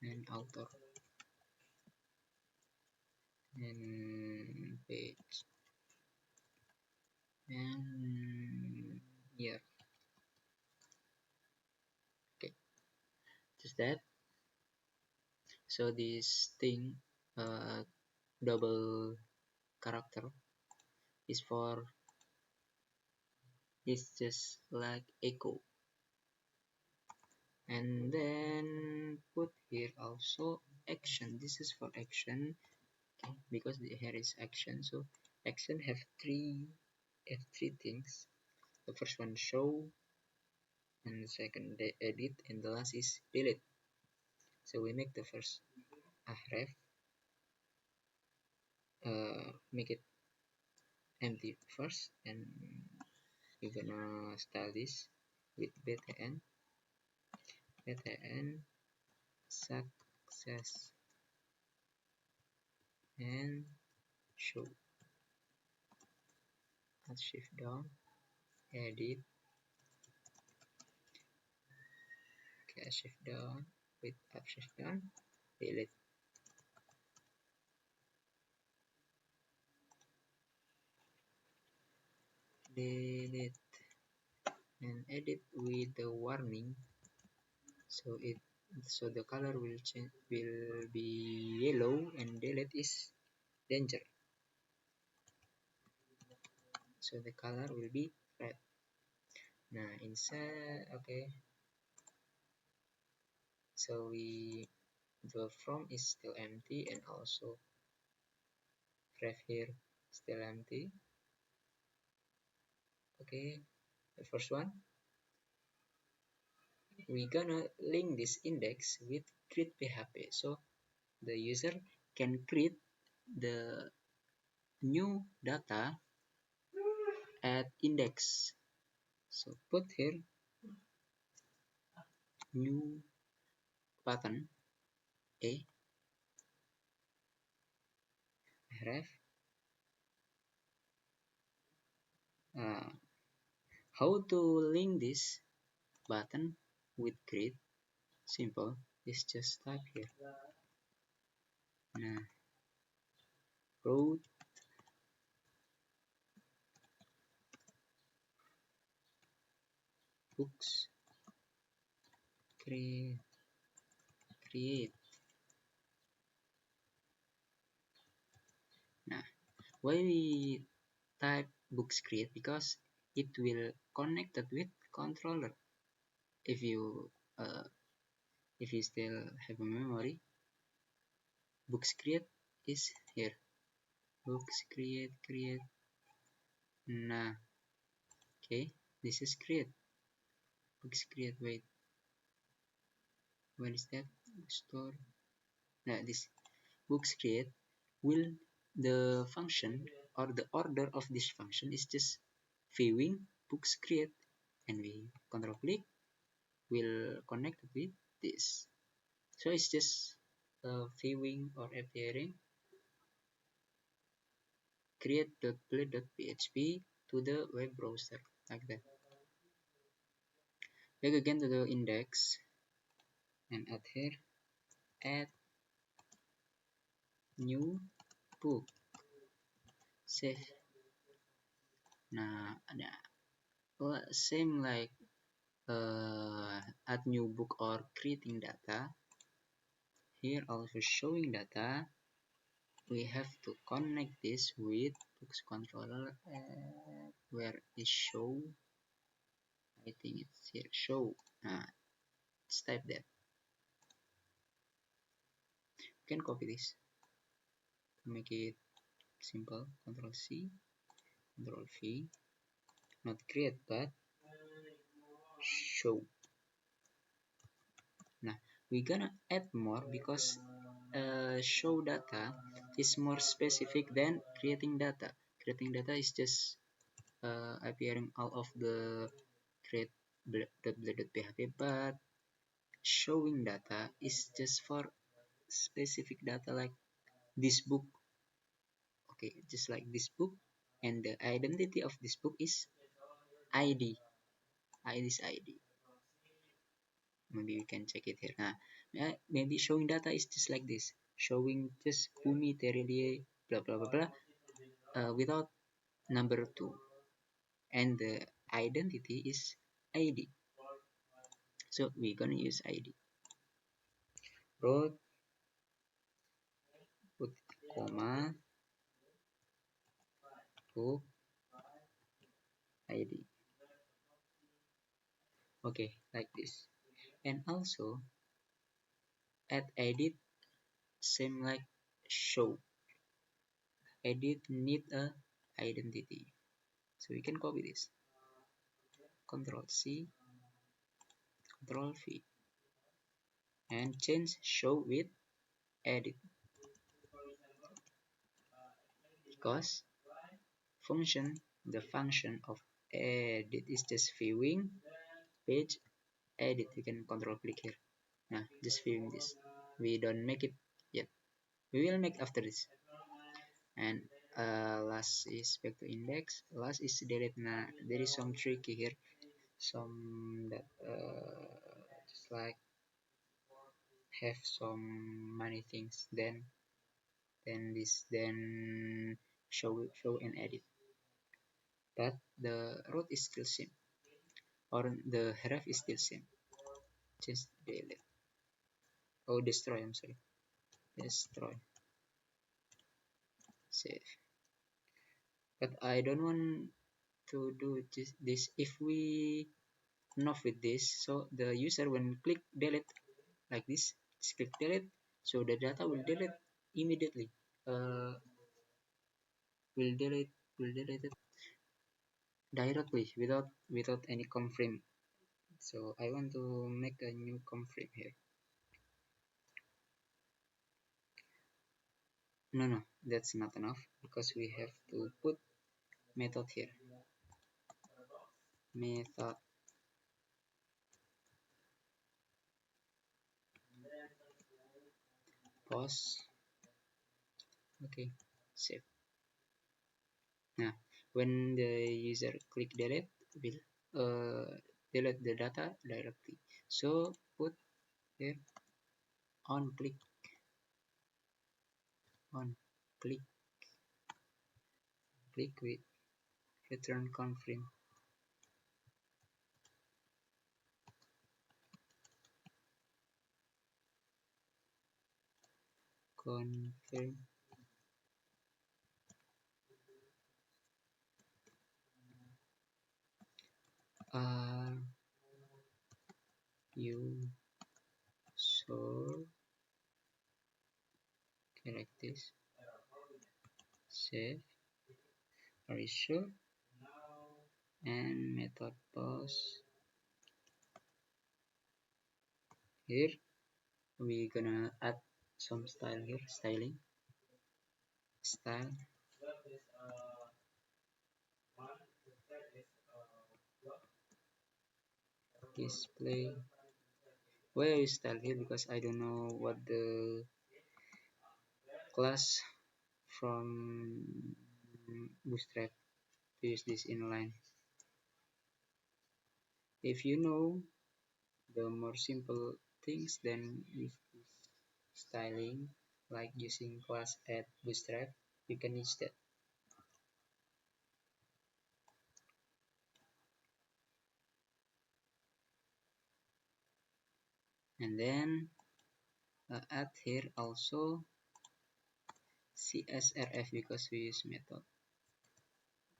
Speaker 1: and author and page and year. Okay, just that. So this thing, double character, is for it's just like echo, and then put here also action. This is for action, okay, because here is action. So action have three things. The first one show, and the second edit, and the last is delete. So we make the first ref, make it empty first, and we're gonna style this with btn success and show. Alt shift down, edit, okay, shift down with up shift down, delete. Delete and edit with the warning, so the color will change, will be yellow, and delete is danger, so the color will be red. Now inside, okay, so the from is still empty, and also ref here still empty. Okay, the first one, we gonna link this index with create php, so the user can create the new data at index. So put here new button a ref, uh, how to link this button with create. Simple, it's just type here. Nah, CRUD books create. Nah, why we type books create? Because it will connect it with controller. If you still have a memory, books create is here. Books create. Nah, okay, this is create. Books create. Wait, what is that? Store. Nah, this books create will, the function or the order of this function is just viewing books create, and we control click will connect with this. So it's just viewing or appearing create.play.php to the web browser, like that. Back again to the index and add here, add new book, save Nah, same like add new book or creating data. Here also showing data. We have to connect this with books controller. Where is show? I think it's here. Show. Let's type that. You can copy this to make it simple. Control C, Control V. Not create, but show. Now we're gonna add more because show data is more specific than creating data. Creating data is just appearing all of the create.php, but showing data is just for specific data like this book. Okay, just like this book, and the identity of this book is ID. This ID. Maybe we can check it here. Maybe showing data is just like this, showing just Kumi Terelie blah blah blah blah without number 2, and the identity is ID. So we're gonna use ID. Road, put comma, book ID. Okay, like this. And also add edit, same like show. Edit need a identity. So we can copy this. Control C, Control V, and change show with edit, because the function of edit is just viewing page edit. You can control click here. Just viewing this. We don't make it yet. We will make after this. And last is back to index. Last is delete. There is some tricky here. Some that just like have some many things. Then show and edit. But the root is still same, or the href is still same. Just delete. Oh, destroy. I'm sorry. Destroy. Save. But I don't want to do this if we enough with this. So the user when click delete like this, just click delete, so the data will delete immediately. Will delete it directly without any confirm. So I want to make a new confirm here. No, that's not enough because we have to put method here. Method post. Okay, save. Now, when the user click delete, will delete the data directly. So put here on click click with return confirm. Confirm. Are you sure? Okay, like this. Save. Are you sure? And method post. Here we gonna add some style here. Style. Display. Where is style here? Because I don't know what the class from Bootstrap to use this inline. If you know the more simple things, then use styling, like using class at Bootstrap, you can use that. and then add here also CSRF because we use method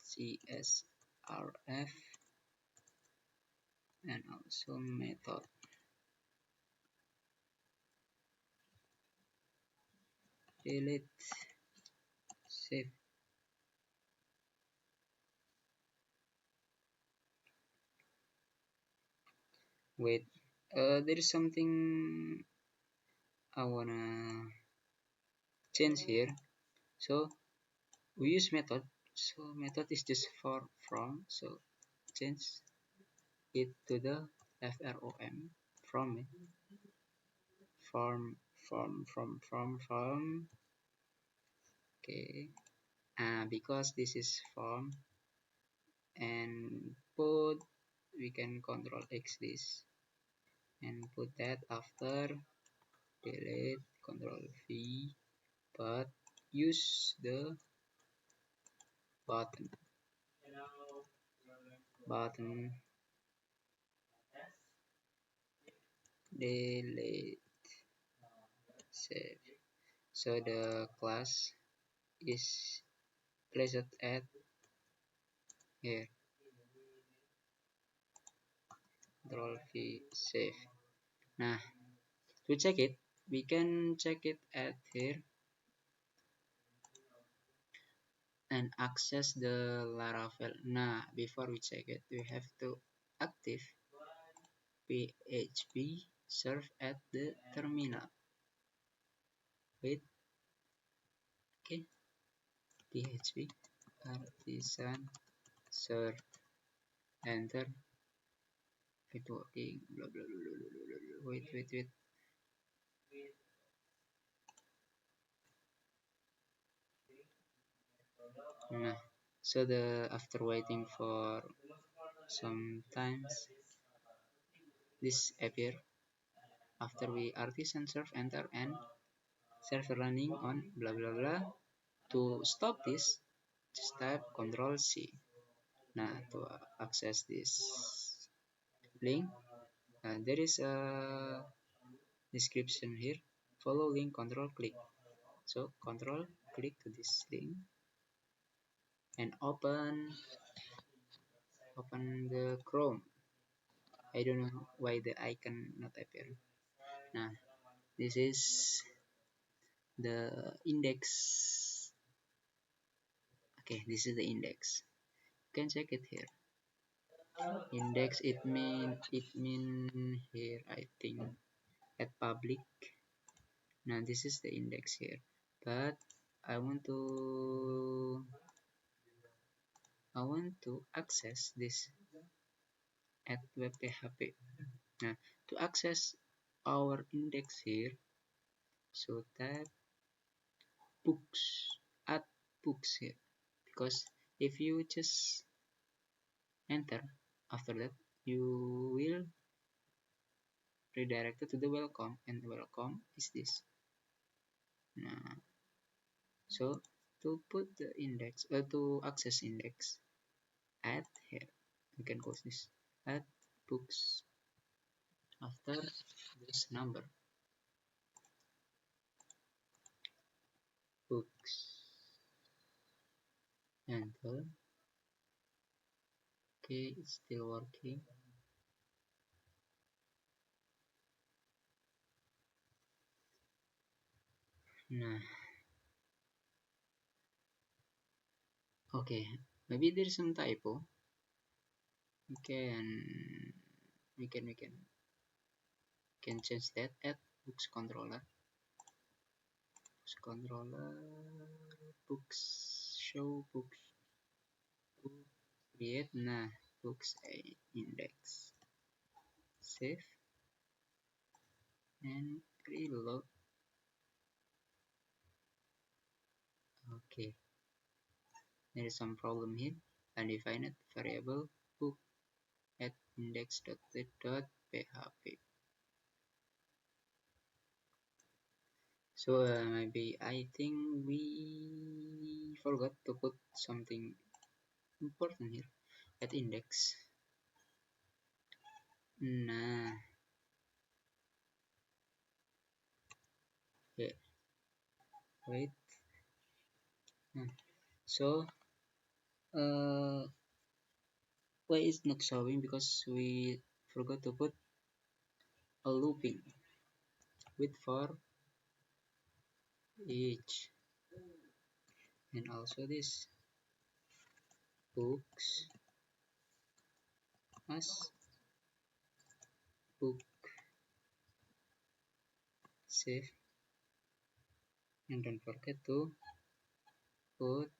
Speaker 1: CSRF, and also method delete save. Wait, there is something I wanna change here. So we use method, so method is just for from, so change it to the from it, from, okay, because this is from, and put, we can control X this and put that after delete, control V, but use the button button delete save. So the class is placed at here, control V save. Nah, to check it, we can check it at here and access the Laravel. Nah, before we check it, we have to active PHP serve at the terminal. Wait, okay, PHP artisan serve, enter, networking, blah blah blah blah blah blah blah. Wait. Nah, so the after waiting for some times, this appear after we artisan serve, enter, and server running on blah blah blah. To stop this, just type Control C. Now to access this link, there is a description here. Follow link, control click. So control click to this link and open the Chrome. I don't know why the icon not appear. Now this is the index. Okay, this is the index. You can check it here. Index, it mean here, I think, at public. Now this is the index here, but I want to access this at web PHP. Now to access our index here, so type books, add books here, because if you just enter after that, you will redirect to the welcome, and welcome is this. Now, so to put the index, to access index, add here. You can close this. Add books after this number. Books. Enter. Okay, it's still working. Nah. Okay, maybe there's some typo. We can change that. Add books controller. Books controller. Books. Show books. Book, create. Nah. Books a index. Save and reload. Okay, there is some problem here. Undefined variable book at index.php. So maybe I think we forgot to put something important here at index. Nah, wait. So uh, why is not showing? Because we forgot to put a looping with for each, and also this books as book save, and don't forget to put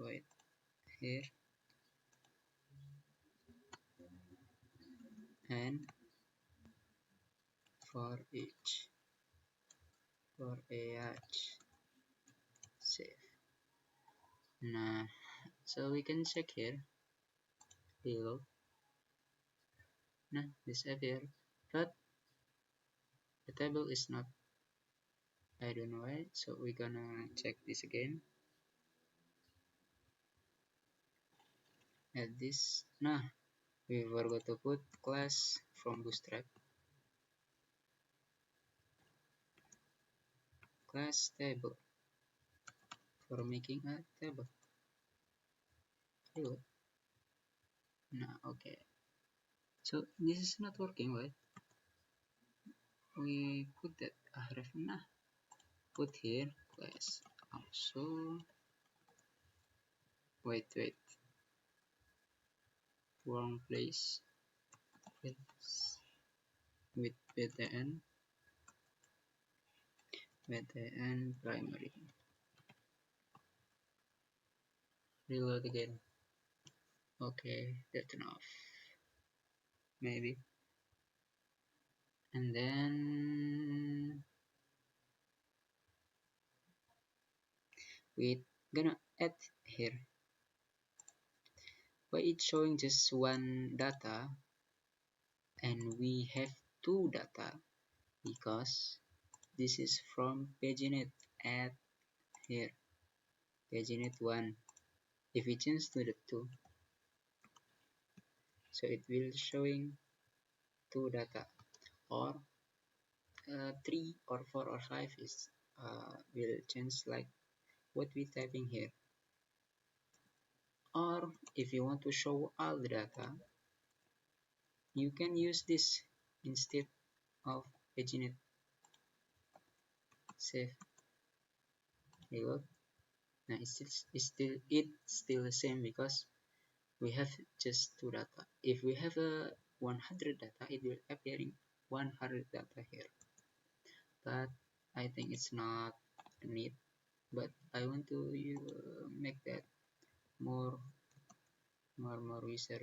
Speaker 1: wait here and for each save. Nah, so we can check here below. Nah, this appear, but the table is not. I don't know why. So we're gonna check this again. At this, nah, we forgot to put class from Bootstrap. Class table for making a table. Hello. Nah, okay. So this is not working, right? We put that ref. Nah, put here class. Also, wait, wrong place. Yes. With btn primary. Reload again. Okay, that's enough. Maybe. And then we're gonna add here. Why it's showing just one data and we have two data? Because this is from paginate. Add here paginate 1. If we change to the 2, so it will showing two data, or 3 or 4 or 5 is will change like what we typing here. Or if you want to show all the data, you can use this instead of paginate. Save. Reload. Now it's still the same because we have just two data. If we have a 100 data, it will appearing 100 data here. But I think it's not a need. But I want to make that more user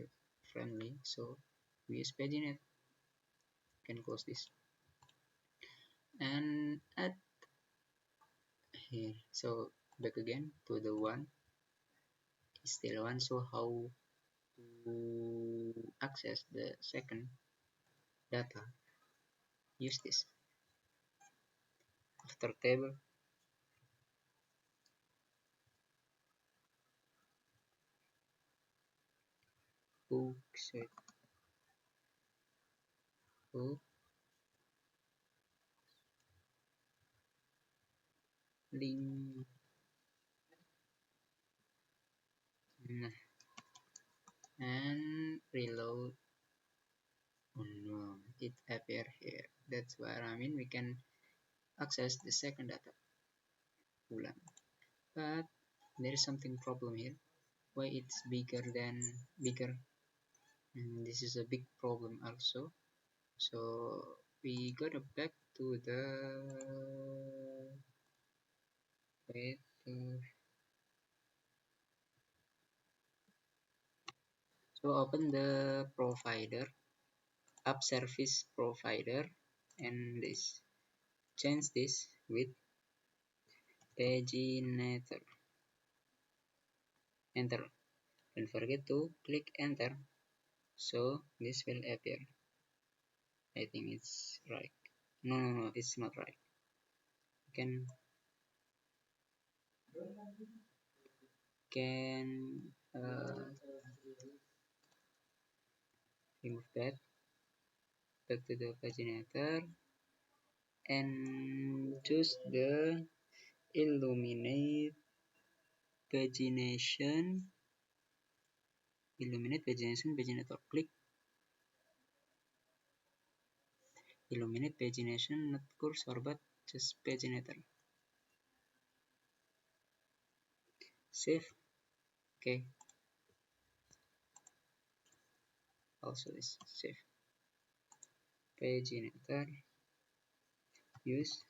Speaker 1: friendly. So we use paginate. Can close this and add here. So back again to the one. Still one. So how to access the second data? Use this after table. Books. Book link. And reload. Oh no, it appear here. That's where we can access the second data ulang. But there is something problem here. Why it's bigger? And this is a big problem also. So we gotta back to the wait. So open the provider, app service provider, and this change this with paginator. Enter. Don't forget to click enter. So this will appear. I think it's right. No, it's not right. You can remove that. Back to the paginator and choose the illuminate pagination, paginator, click illuminate pagination, not cursor but just paginator. Save. Okay, also is save. Paginator, use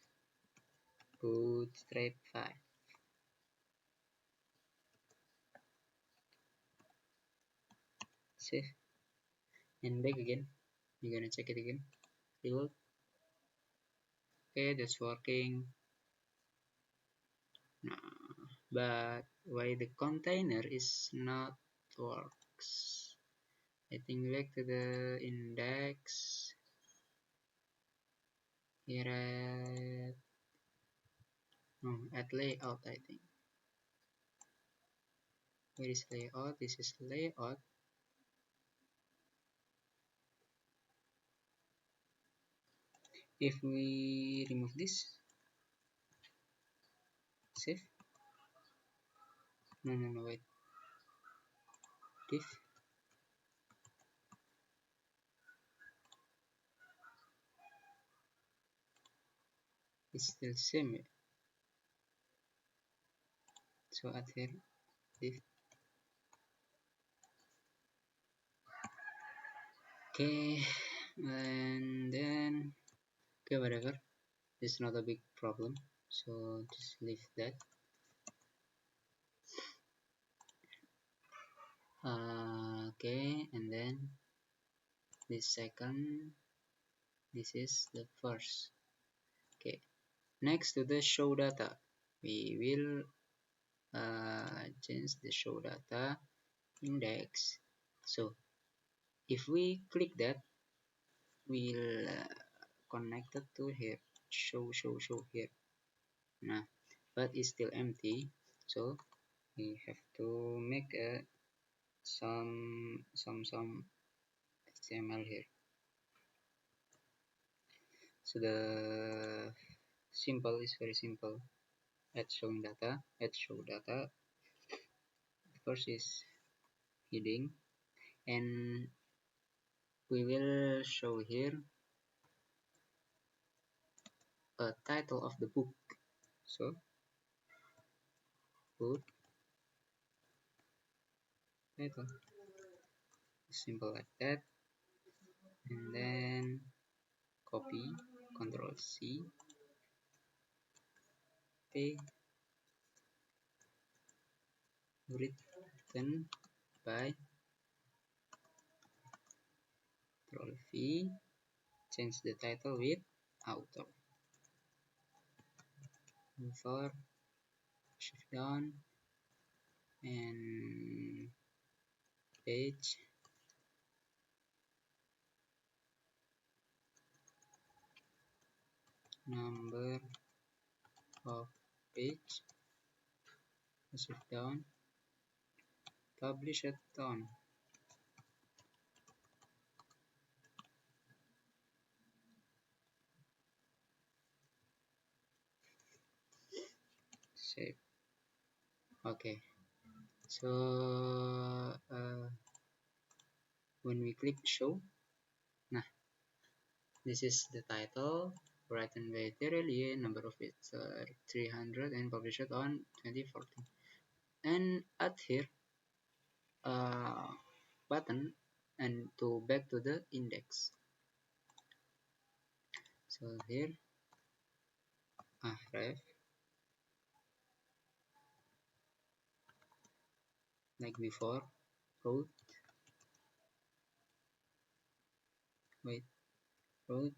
Speaker 1: Bootstrap 5. Save and back again. You're gonna check it again. Reload. Okay, that's working. Nah, but why the container is not works? I think back to the index. Here at layout, I think. Where is layout? This is layout. If we remove this, save. No, wait. Div. It's still same. So add here div. Okay, and then okay, whatever. It's not a big problem. So just leave that. Okay, and then this second, this is the first. Okay, next to the show data, we will change the show data index. So if we click that, we'll connect it to here, show here. Nah, but it's still empty, so we have to make some HTML here. So the simple is very simple. Add show data. First is heading, and we will show here a title of the book. So book title, simple like that, and then copy, Control C, paste, written by Control V, change the title with author. For shift down and page number of page, shift down, publish it on. Save. Okay, so when we click show, nah, this is the title, written by Terelie, number of it's 300 and published on 2014. And add here button and to back to the index. So here ref like before, root, wait, root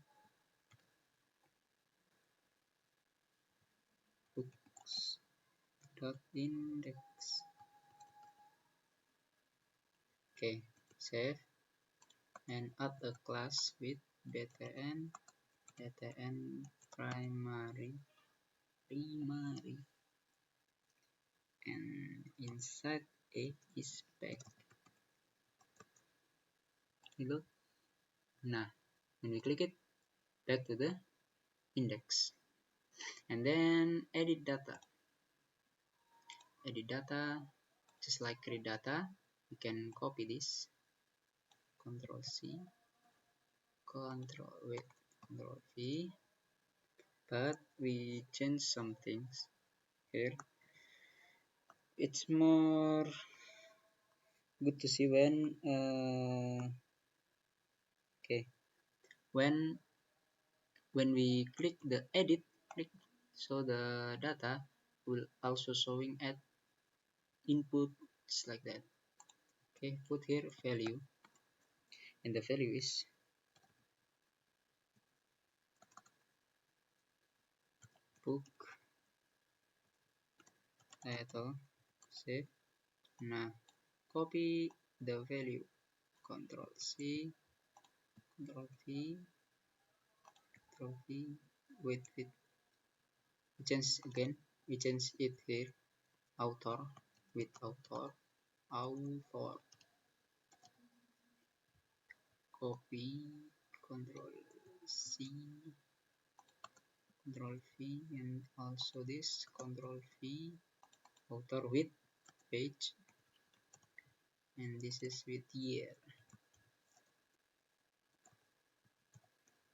Speaker 1: books dot index. Okay, save and add a class with btn primary, and inside it is back. Look, nah, when we click it, back to the index, and then edit data. edit data, just like create data. We can copy this, Control C, Control V, but we change some things here. It's more good to see when okay, when we click the edit, so the data will also showing at input, just like that. Okay, put here value, and the value is book title. Save. Now copy the value, Control C, Control V, Control V. Wait, we change again. We change it here. Author, with author, copy, Control C, Control V, and also this Control V, author with page, and this is with year.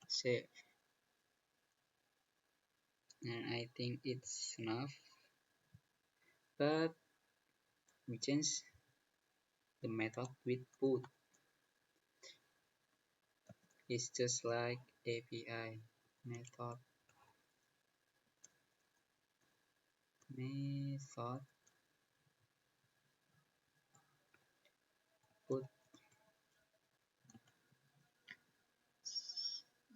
Speaker 1: Save. And I think it's enough, but we change the method with put. It's just like API method put.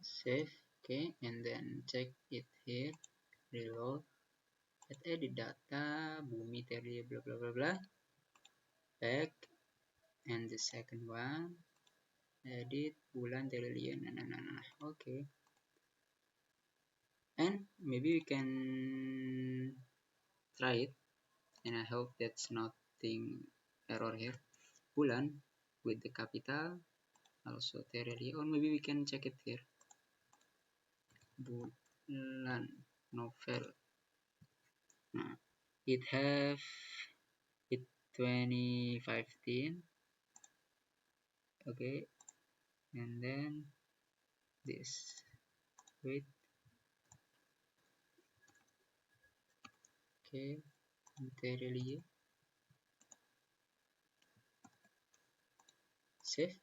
Speaker 1: Save. Okay, and then check it here, reload, at edit data, bumi teri blah blah blah blah, back, and the second one, edit bulan trillion, nah. Okay, and maybe we can try it, and I hope that's nothing error here. Bulan with the capital, also trillion, or maybe we can check it here. Bulan novel. Nah, it have it 2015. Okay, and then this, wait, okay, entirely save.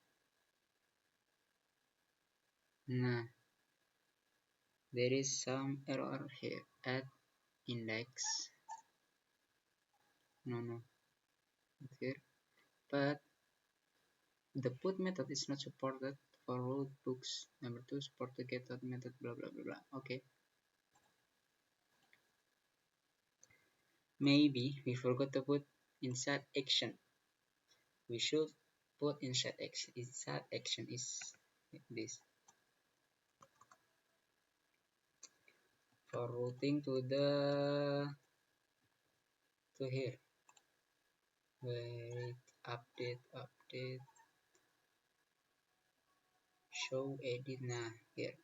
Speaker 1: Nah, there is some error here at index. No, not here, but the put method is not supported for road books. Number 2, support the get out method, blah blah blah blah. Okay, maybe we forgot to put inside action. We should put inside action. Inside action is this, for routing to here. Wait, update, show edit. Nah, here.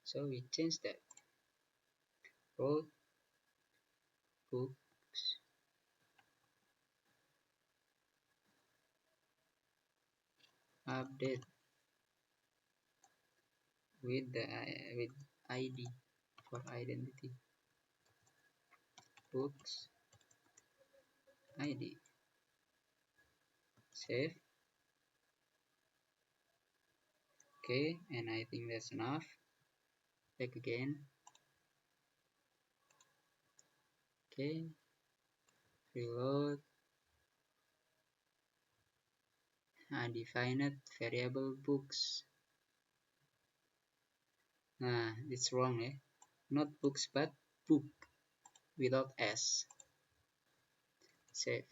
Speaker 1: So we change that. Road books, update with the with ID for identity. Books ID. Save. Okay, and I think that's enough. Back again. Okay, reload. Defined variable books. Nah, it's wrong, eh? Not books, but book without S. Save.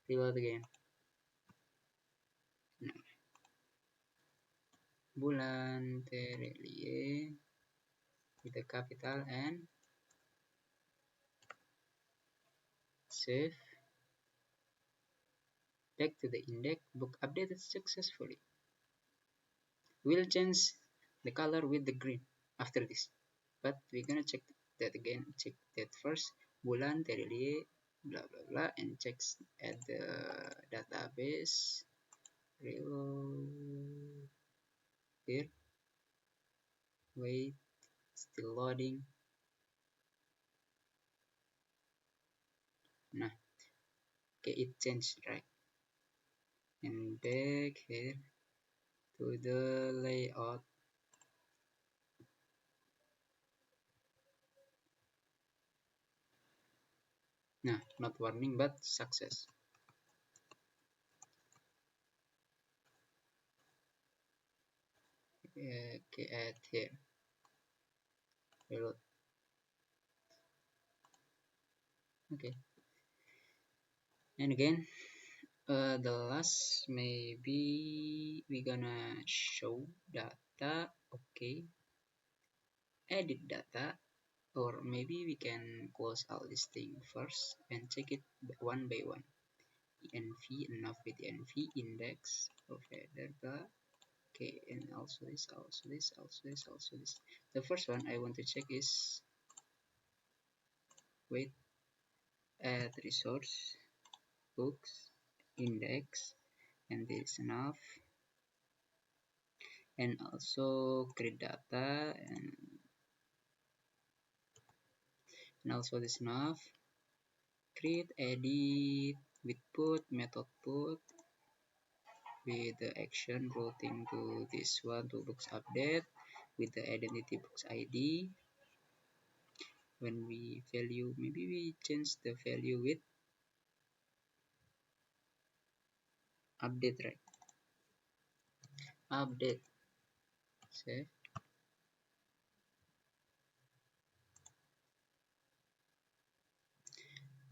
Speaker 1: Reload again. No. Bulan Terelie with the capital and save. Back to the index. Book updated successfully. We'll change the color with the green after this, but we're gonna check that again. Check that first. bulan TDD blah blah blah and checks at the database. Reload here. Wait, still loading. Nah, okay, it changed, right? And back here to the layout. Nah, not warning but success. Okay, add here. Reload. Okay, and again, the last maybe we gonna show data. Okay, edit data, or maybe we can close all this thing first and check it one by one. Env, enough with env, index, provider, blah. Okay, and also this, also this, also this, also this. The first one I want to check is wait, add resource, books, index, and this enough, and also create data, and also this enough. Create, edit with put, method put, with the action routing to this one to books update with the identity books ID. When we value, maybe we change the value with update, right? Update, save,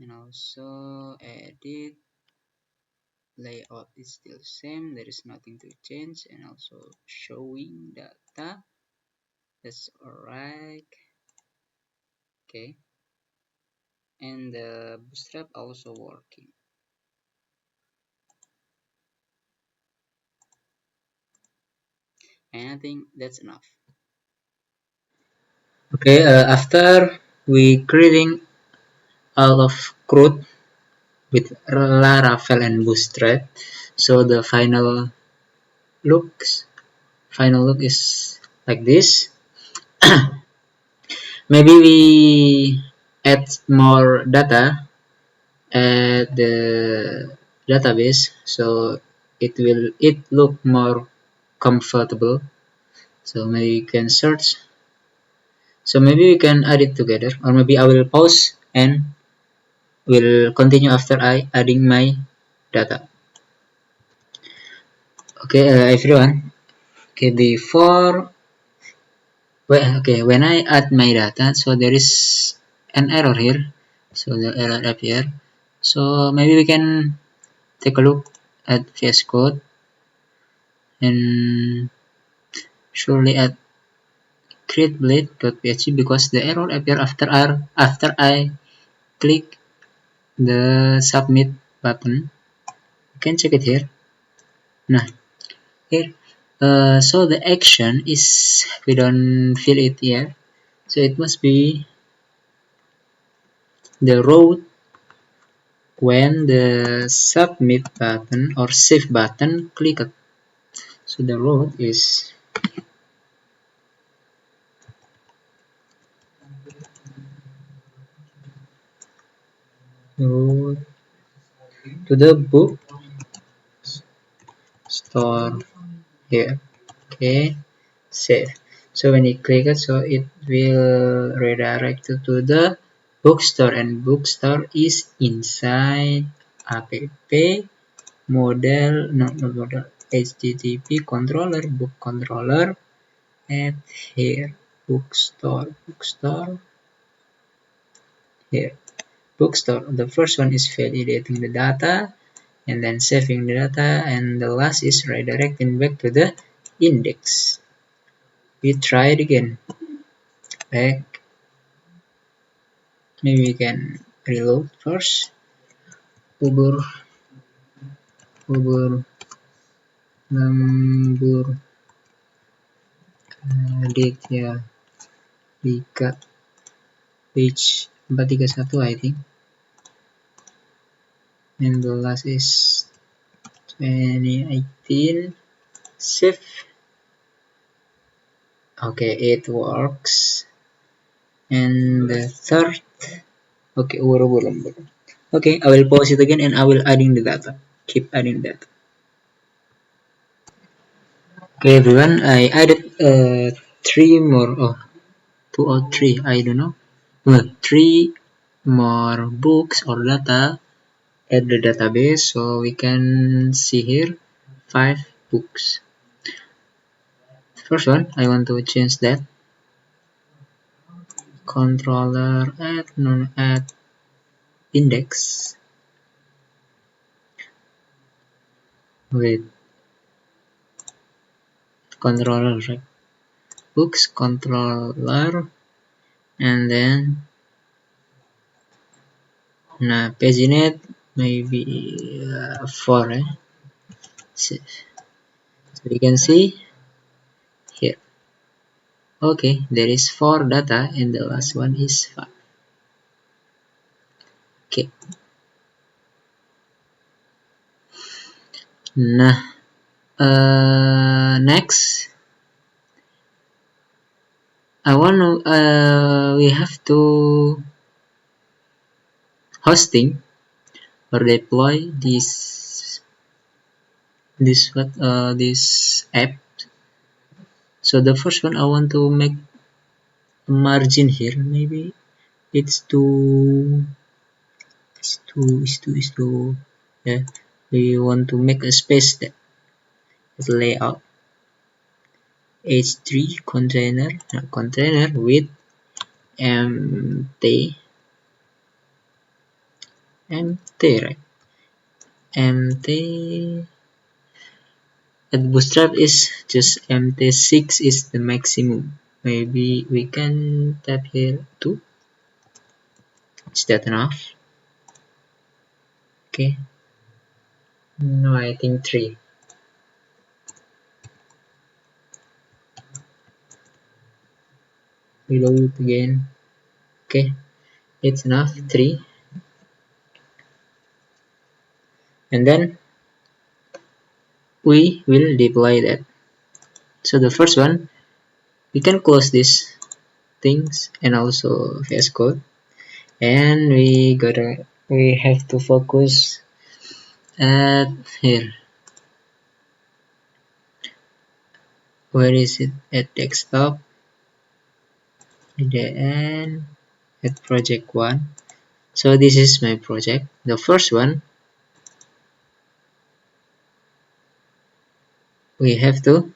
Speaker 1: and also edit. Layout is still same, there is nothing to change, and also showing data. That's alright. Okay, and the Bootstrap also working. And I think that's enough. Okay, after we creating all of CRUD with Laravel and Bootstrap, so the final look is like this. Maybe we add more data at the database, so it look more comfortable. So maybe you can search. So maybe we can add it together, or maybe I will pause and will continue after I adding my data. Okay, everyone. Okay, when I add my data, so there is an error here. So the error appear. So maybe we can take a look at VS Code and surely at createblade.php because the error appear after I click the submit button. You can check it here. Nah, here. So the action is we don't fill it here. So it must be the row when the submit button or save button clicked. So the row is row to the book store here. Okay, save. So when you click it, so it will redirect to the bookstore, and bookstore is inside app model, not model, http controller, book controller at here, bookstore here, bookstore. The first one is validating the data and then saving the data, and the last is redirecting back to the index. We try it again. Back. Maybe we can reload first. Ubur ubur lembur Aditya Dika page 431 I think, and the last is 2018. Save. Okay, it works. And the third, okay, okay, I will pause it again and I will adding the data. Keep adding data. Okay, everyone, I added three more, two or three, I don't know. Well, three more books or data at the database, so we can see here 5 books. First one, I want to change that controller at non at index with controller, right? Books controller, and then paginate maybe 4, eh? So we can see here. Okay, there is 4 data and the last one is 5. Okay. Nah, next I want to we have to hosting or deploy this app. So the first one I want to make a margin here. Maybe it's too yeah. We want to make a space that layout h3 container with empty right, empty. At Bootstrap is just empty 6 is the maximum. Maybe we can type here 2. Is that enough? Okay. No, I think 3. Reload again. Okay, it's enough 3. And then we will deploy that. So the first one, we can close these things and also VS Code, and we have to focus at here. Where is it? At desktop, and at project 1. So this is my project. The first one, we have to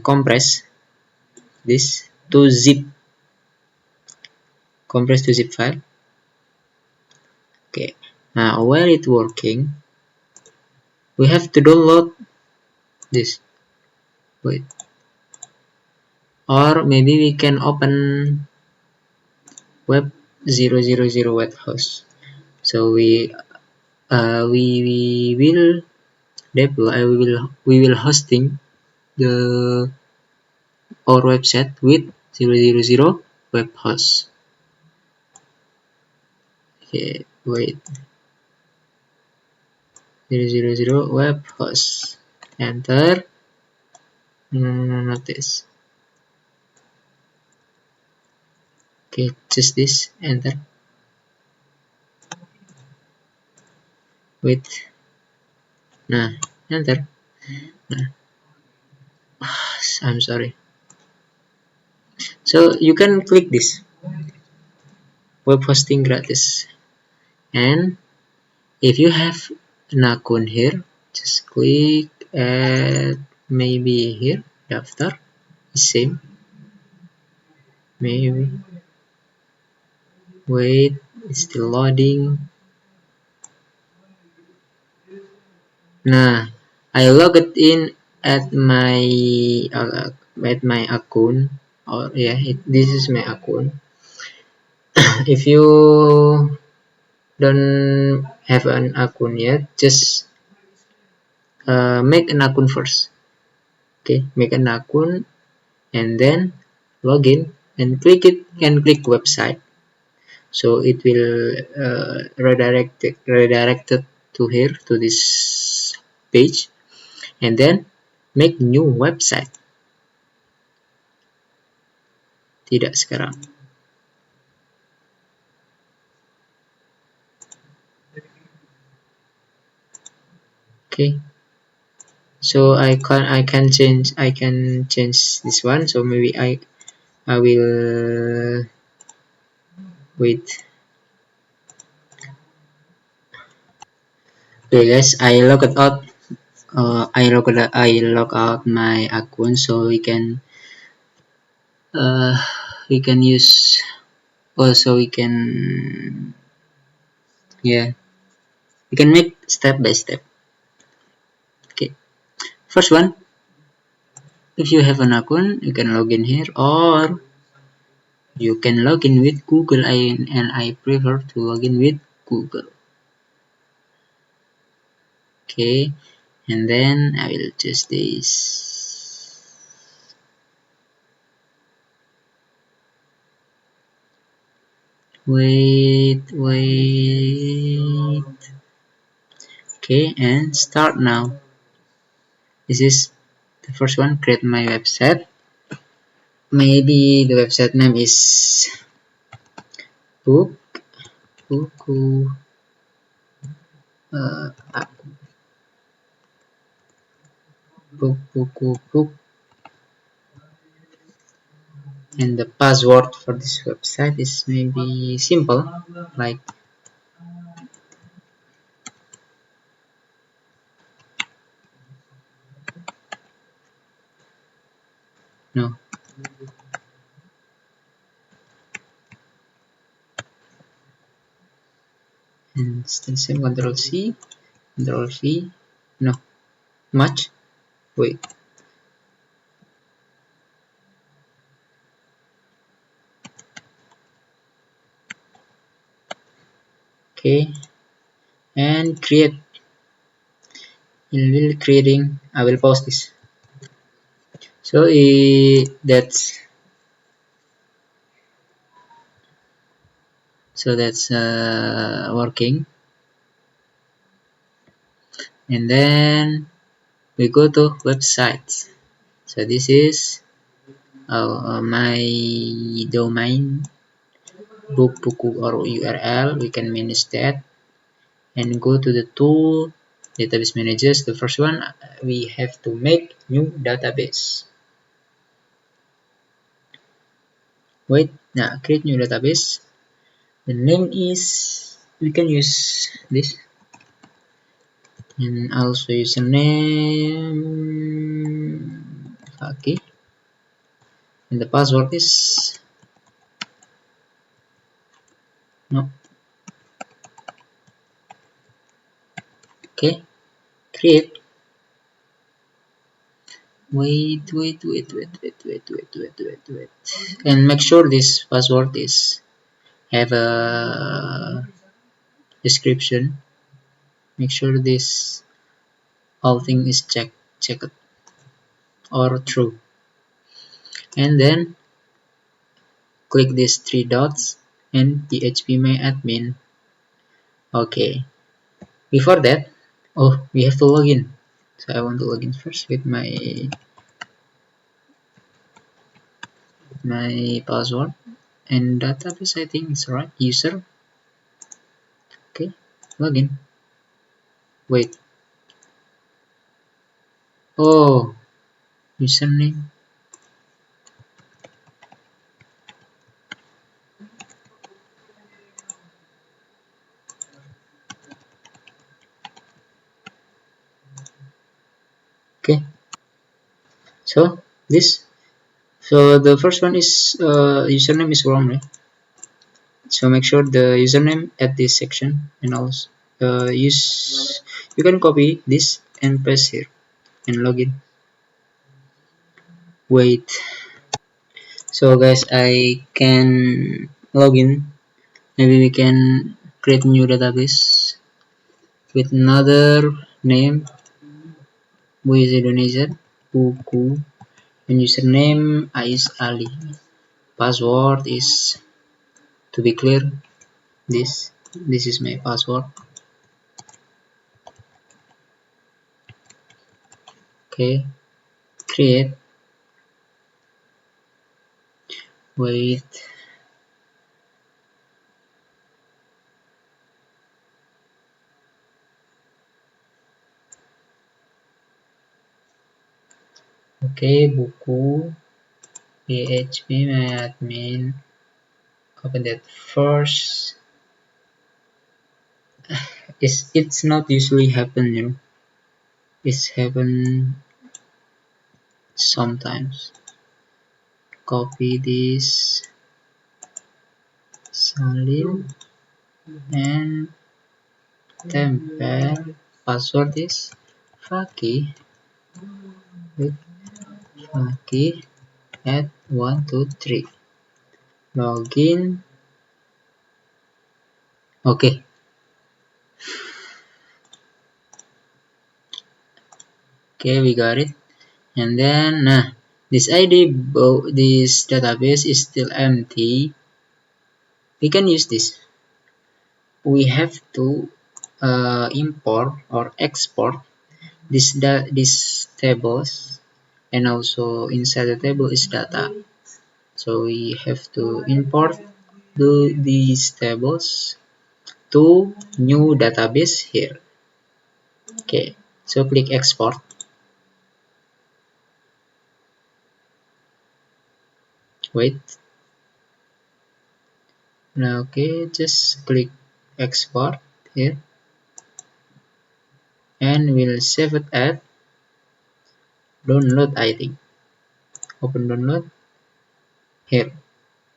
Speaker 1: compress this to zip, compress to zip file. Okay, now while it working, we have to download this. Wait, or maybe we can open web 000Webhost. So we will deploy, we will hosting the our website with 000Webhost. Okay, wait, 000Webhost. Enter. No, not this. Okay, just this. Enter. Wait. Nah, enter. Nah. I'm sorry. So you can click this web hosting gratis, and if you have an account here, just click at maybe here daftar, same. Maybe wait, it's still loading. Nah, I logged in at my account, or yeah, this is my account. If you don't have an account yet, just make an account first. Okay, make an account and then login and click it and click website. so it will redirected to here, to this page, and then make new website. Tidak sekarang. Okay, so I can change this one. So maybe I will wait. Okay guys, I logged out. I log out my account, so uh, we can use, also we can, yeah, we can make step by step. Okay, first one, if you have an account, you can log in here, or you can log in with Google. And I prefer to log in with Google. Okay, and then I will choose this. Wait. Okay, and start now. This is the first one. Create my website. Maybe the website name is book buku uh, book, and the password for this website is maybe simple, like no, and it's the same. Control C, Control V, no, much. Wait, okay, and create. In will creating, I will post this. So that's working, and then we go to websites. So this is my domain, book buku or URL. We can manage that and go to the tool, database managers. The first one, we have to make new database. Wait, now create new database. The name is, we can use this, and also username okay, and the password is no. Okay, create. Wait, and make sure this password is have a description. Make sure this whole thing is checked or true, and then click these three dots and php my admin. Okay, before that, oh, we have to log in. So I want to log in first with my password and database. I think it's right. User. Okay, login. Wait. Oh, username. Okay. So this. So the first one is username is wrong, right? So make sure the username at this section, and also use, you can copy this and paste here and login. Wait. So guys, I can login. Maybe we can create new database with another name, with Indonesia, buku, and username is Ali. Password is, to be clear, this is my password. Okay, create. Wait. Okay, buku PHP my admin. Open that first. It's not usually happen, you know. It's happen sometimes. Copy this solid and temper. Password is Faki with Faki at 123. Login. Okay. Okay, we got it. And then this ID, this database is still empty. We can use this. We have to import or export these tables, and also inside the table is data. So we have to import these tables to new database here. Okay, so click export. Wait. Now, okay, just click export here, and we'll save it at download. I think open download here,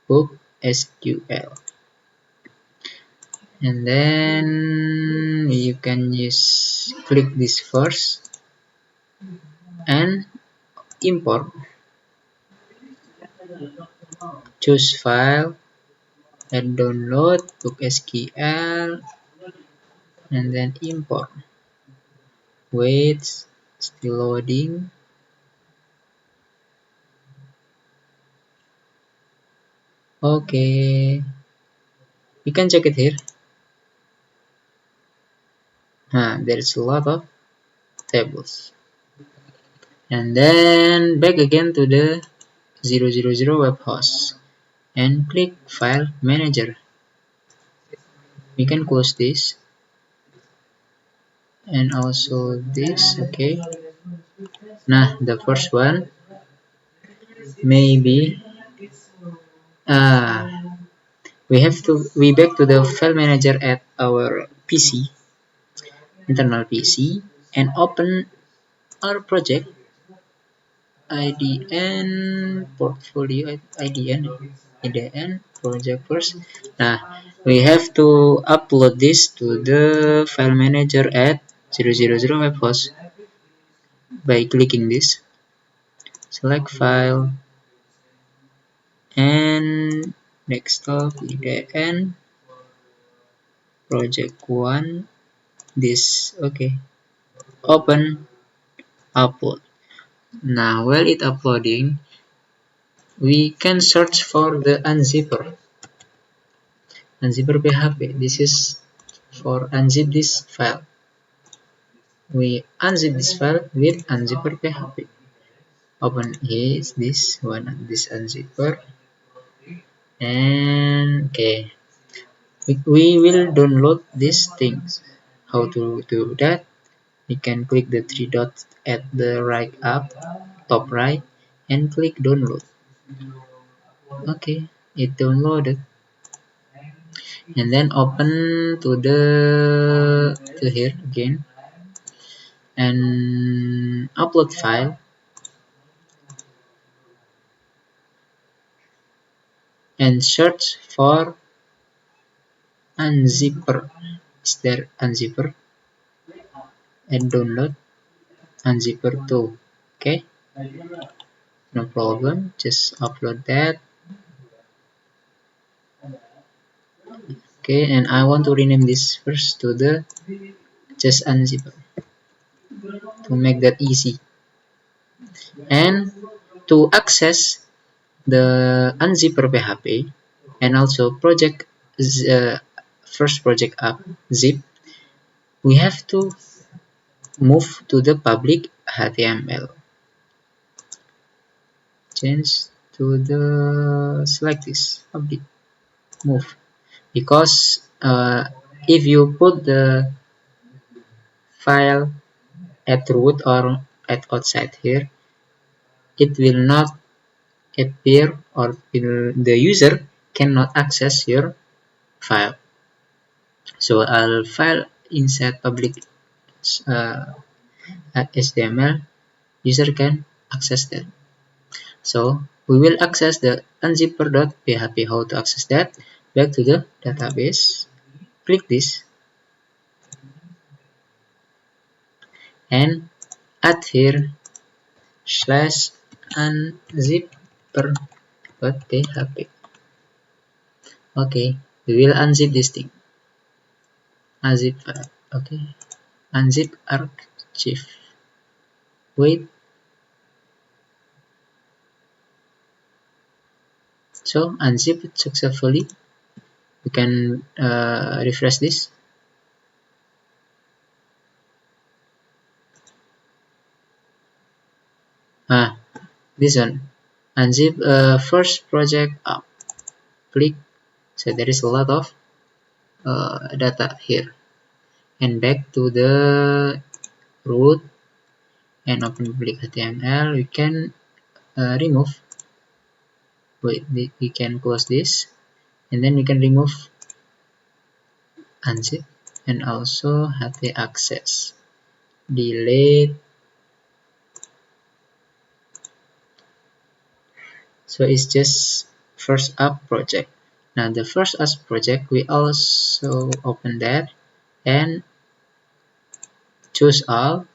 Speaker 1: book SQL, and then you can use click this first and import. Choose file and download book SQL, and then import. Wait, still loading. Okay, you can check it here. There's a lot of tables. And then back again to the 000 Webhost and click File Manager. We can close this and also this. Okay. Nah, the first one maybe we back to the File Manager at our PC, internal PC, and open our project IDN portfolio IDN project first. Nah, we have to upload this to the file manager at 000 Webhost by clicking this. Select file and desktop IDN project 1. This okay. Open, upload. Now while it uploading, we can search for the unzipper. Unzipper PHP. This is for unzip this file. We unzip this file with unzipper PHP. Open is this one, this unzipper, and okay, we will download these things. How to do that? We can click the three dots at the right up, top right, and click download. Okay, it downloaded, and then open to here again and upload file and search for unzipper. Is there unzipper? And download unzipper too. Okay, no problem. Just upload that. Okay, and I want to rename this first to the just unzipper to make that easy. And to access the unzipper PHP and also project first project up zip, we have to move to the public HTML. Change to the select this public move, because if you put the file at root or at outside here, it will not appear, or the user cannot access your file. So I'll file inside public HTML, user can access that. So we will access the unzipper.php. How to access that? Back to the database, click this, and add here slash unzipper.php. Okay, we will unzip this thing. Unzip file. Okay, unzip archive. Wait. So unzip it successfully. We can refresh this. This one. Unzip first project up. Click. So there is a lot of data here. And back to the root and open public HTML, we can remove. Wait, we can close this, and then we can remove unzip and also ht access. Delete. So it's just first up project. Now the first up project, we also open that and choose all,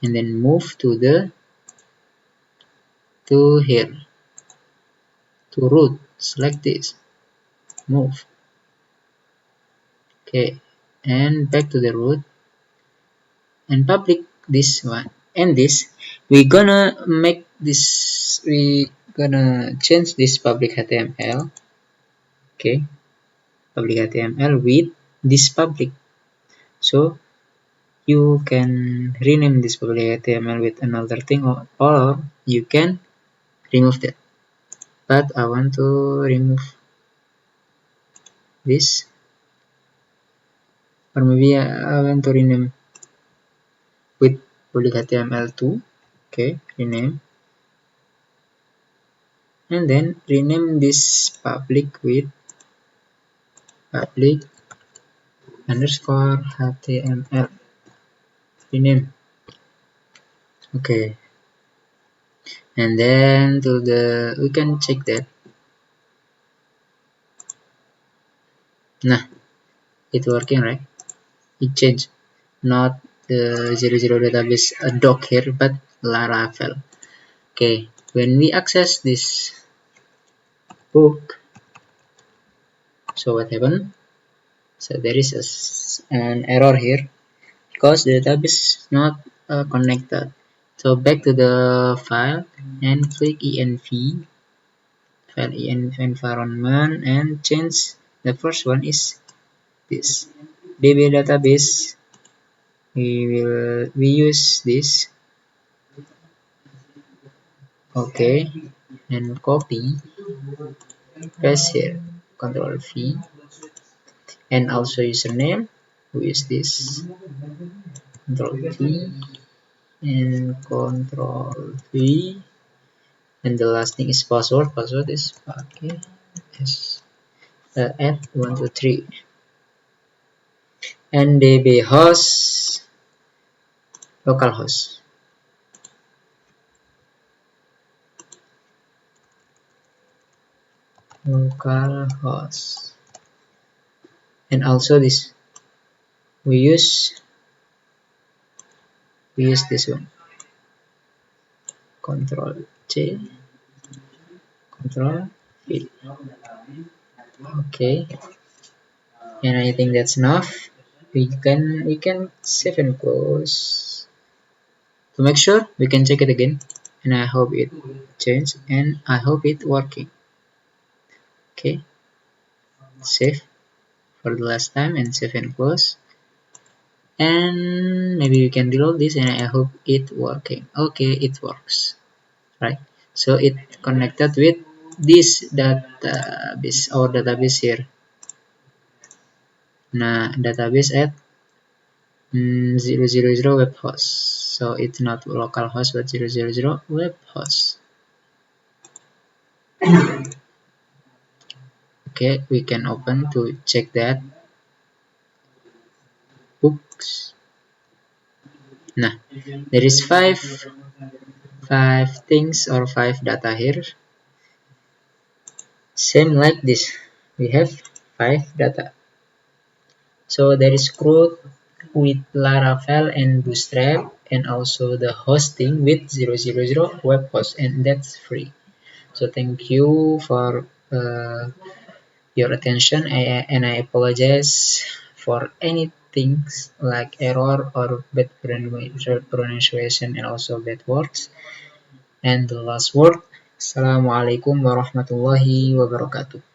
Speaker 1: and then move to here to root. Select this, move. Okay, and back to the root and public this one. And this, we gonna make this, we gonna change this public HTML. Okay, public HTML with this public. So you can rename this public HTML with another thing, or you can remove that. But I want to remove this, or maybe I want to rename with public HTML2. Okay, rename, and then rename this public with public underscore HTML. Rename. Okay, and then to the, we can check that. Nah, it's working, right? It changed, not the 00 database doc here, but Laravel. Okay, when we access this book, so what happened? So there is an error here because the database is not connected. So back to the file and click env, file env environment, and change. The first one is this db database. We use this. Okay, and copy, paste here, control V, and also username. We use this, control V and control V, and the last thing is password. Password is okay, yes, at 123, and db host localhost. Localhost, and also this we use this one, control J, control V. Okay, and I think that's enough. We can save and close. To make sure, we can check it again, and I hope it changed, and I hope it working. Okay, save. for the last time and save and close. And maybe you can reload this, and I hope it working. Okay, it works, right? So it connected with this database, our database here. Nah, database at 000 web host. So it's not localhost but 000 web host. Okay, we can open to check that. Oops. Nah, there is five things or five data here. Same like this. We have five data. So there is CRUD with Laravel and Bootstrap, and also the hosting with 000 Webhost, and that's free. So thank you for your attention, and I apologize for anything like error or bad pronunciation and also bad words. And the last word, Assalamualaikum warahmatullahi wabarakatuh.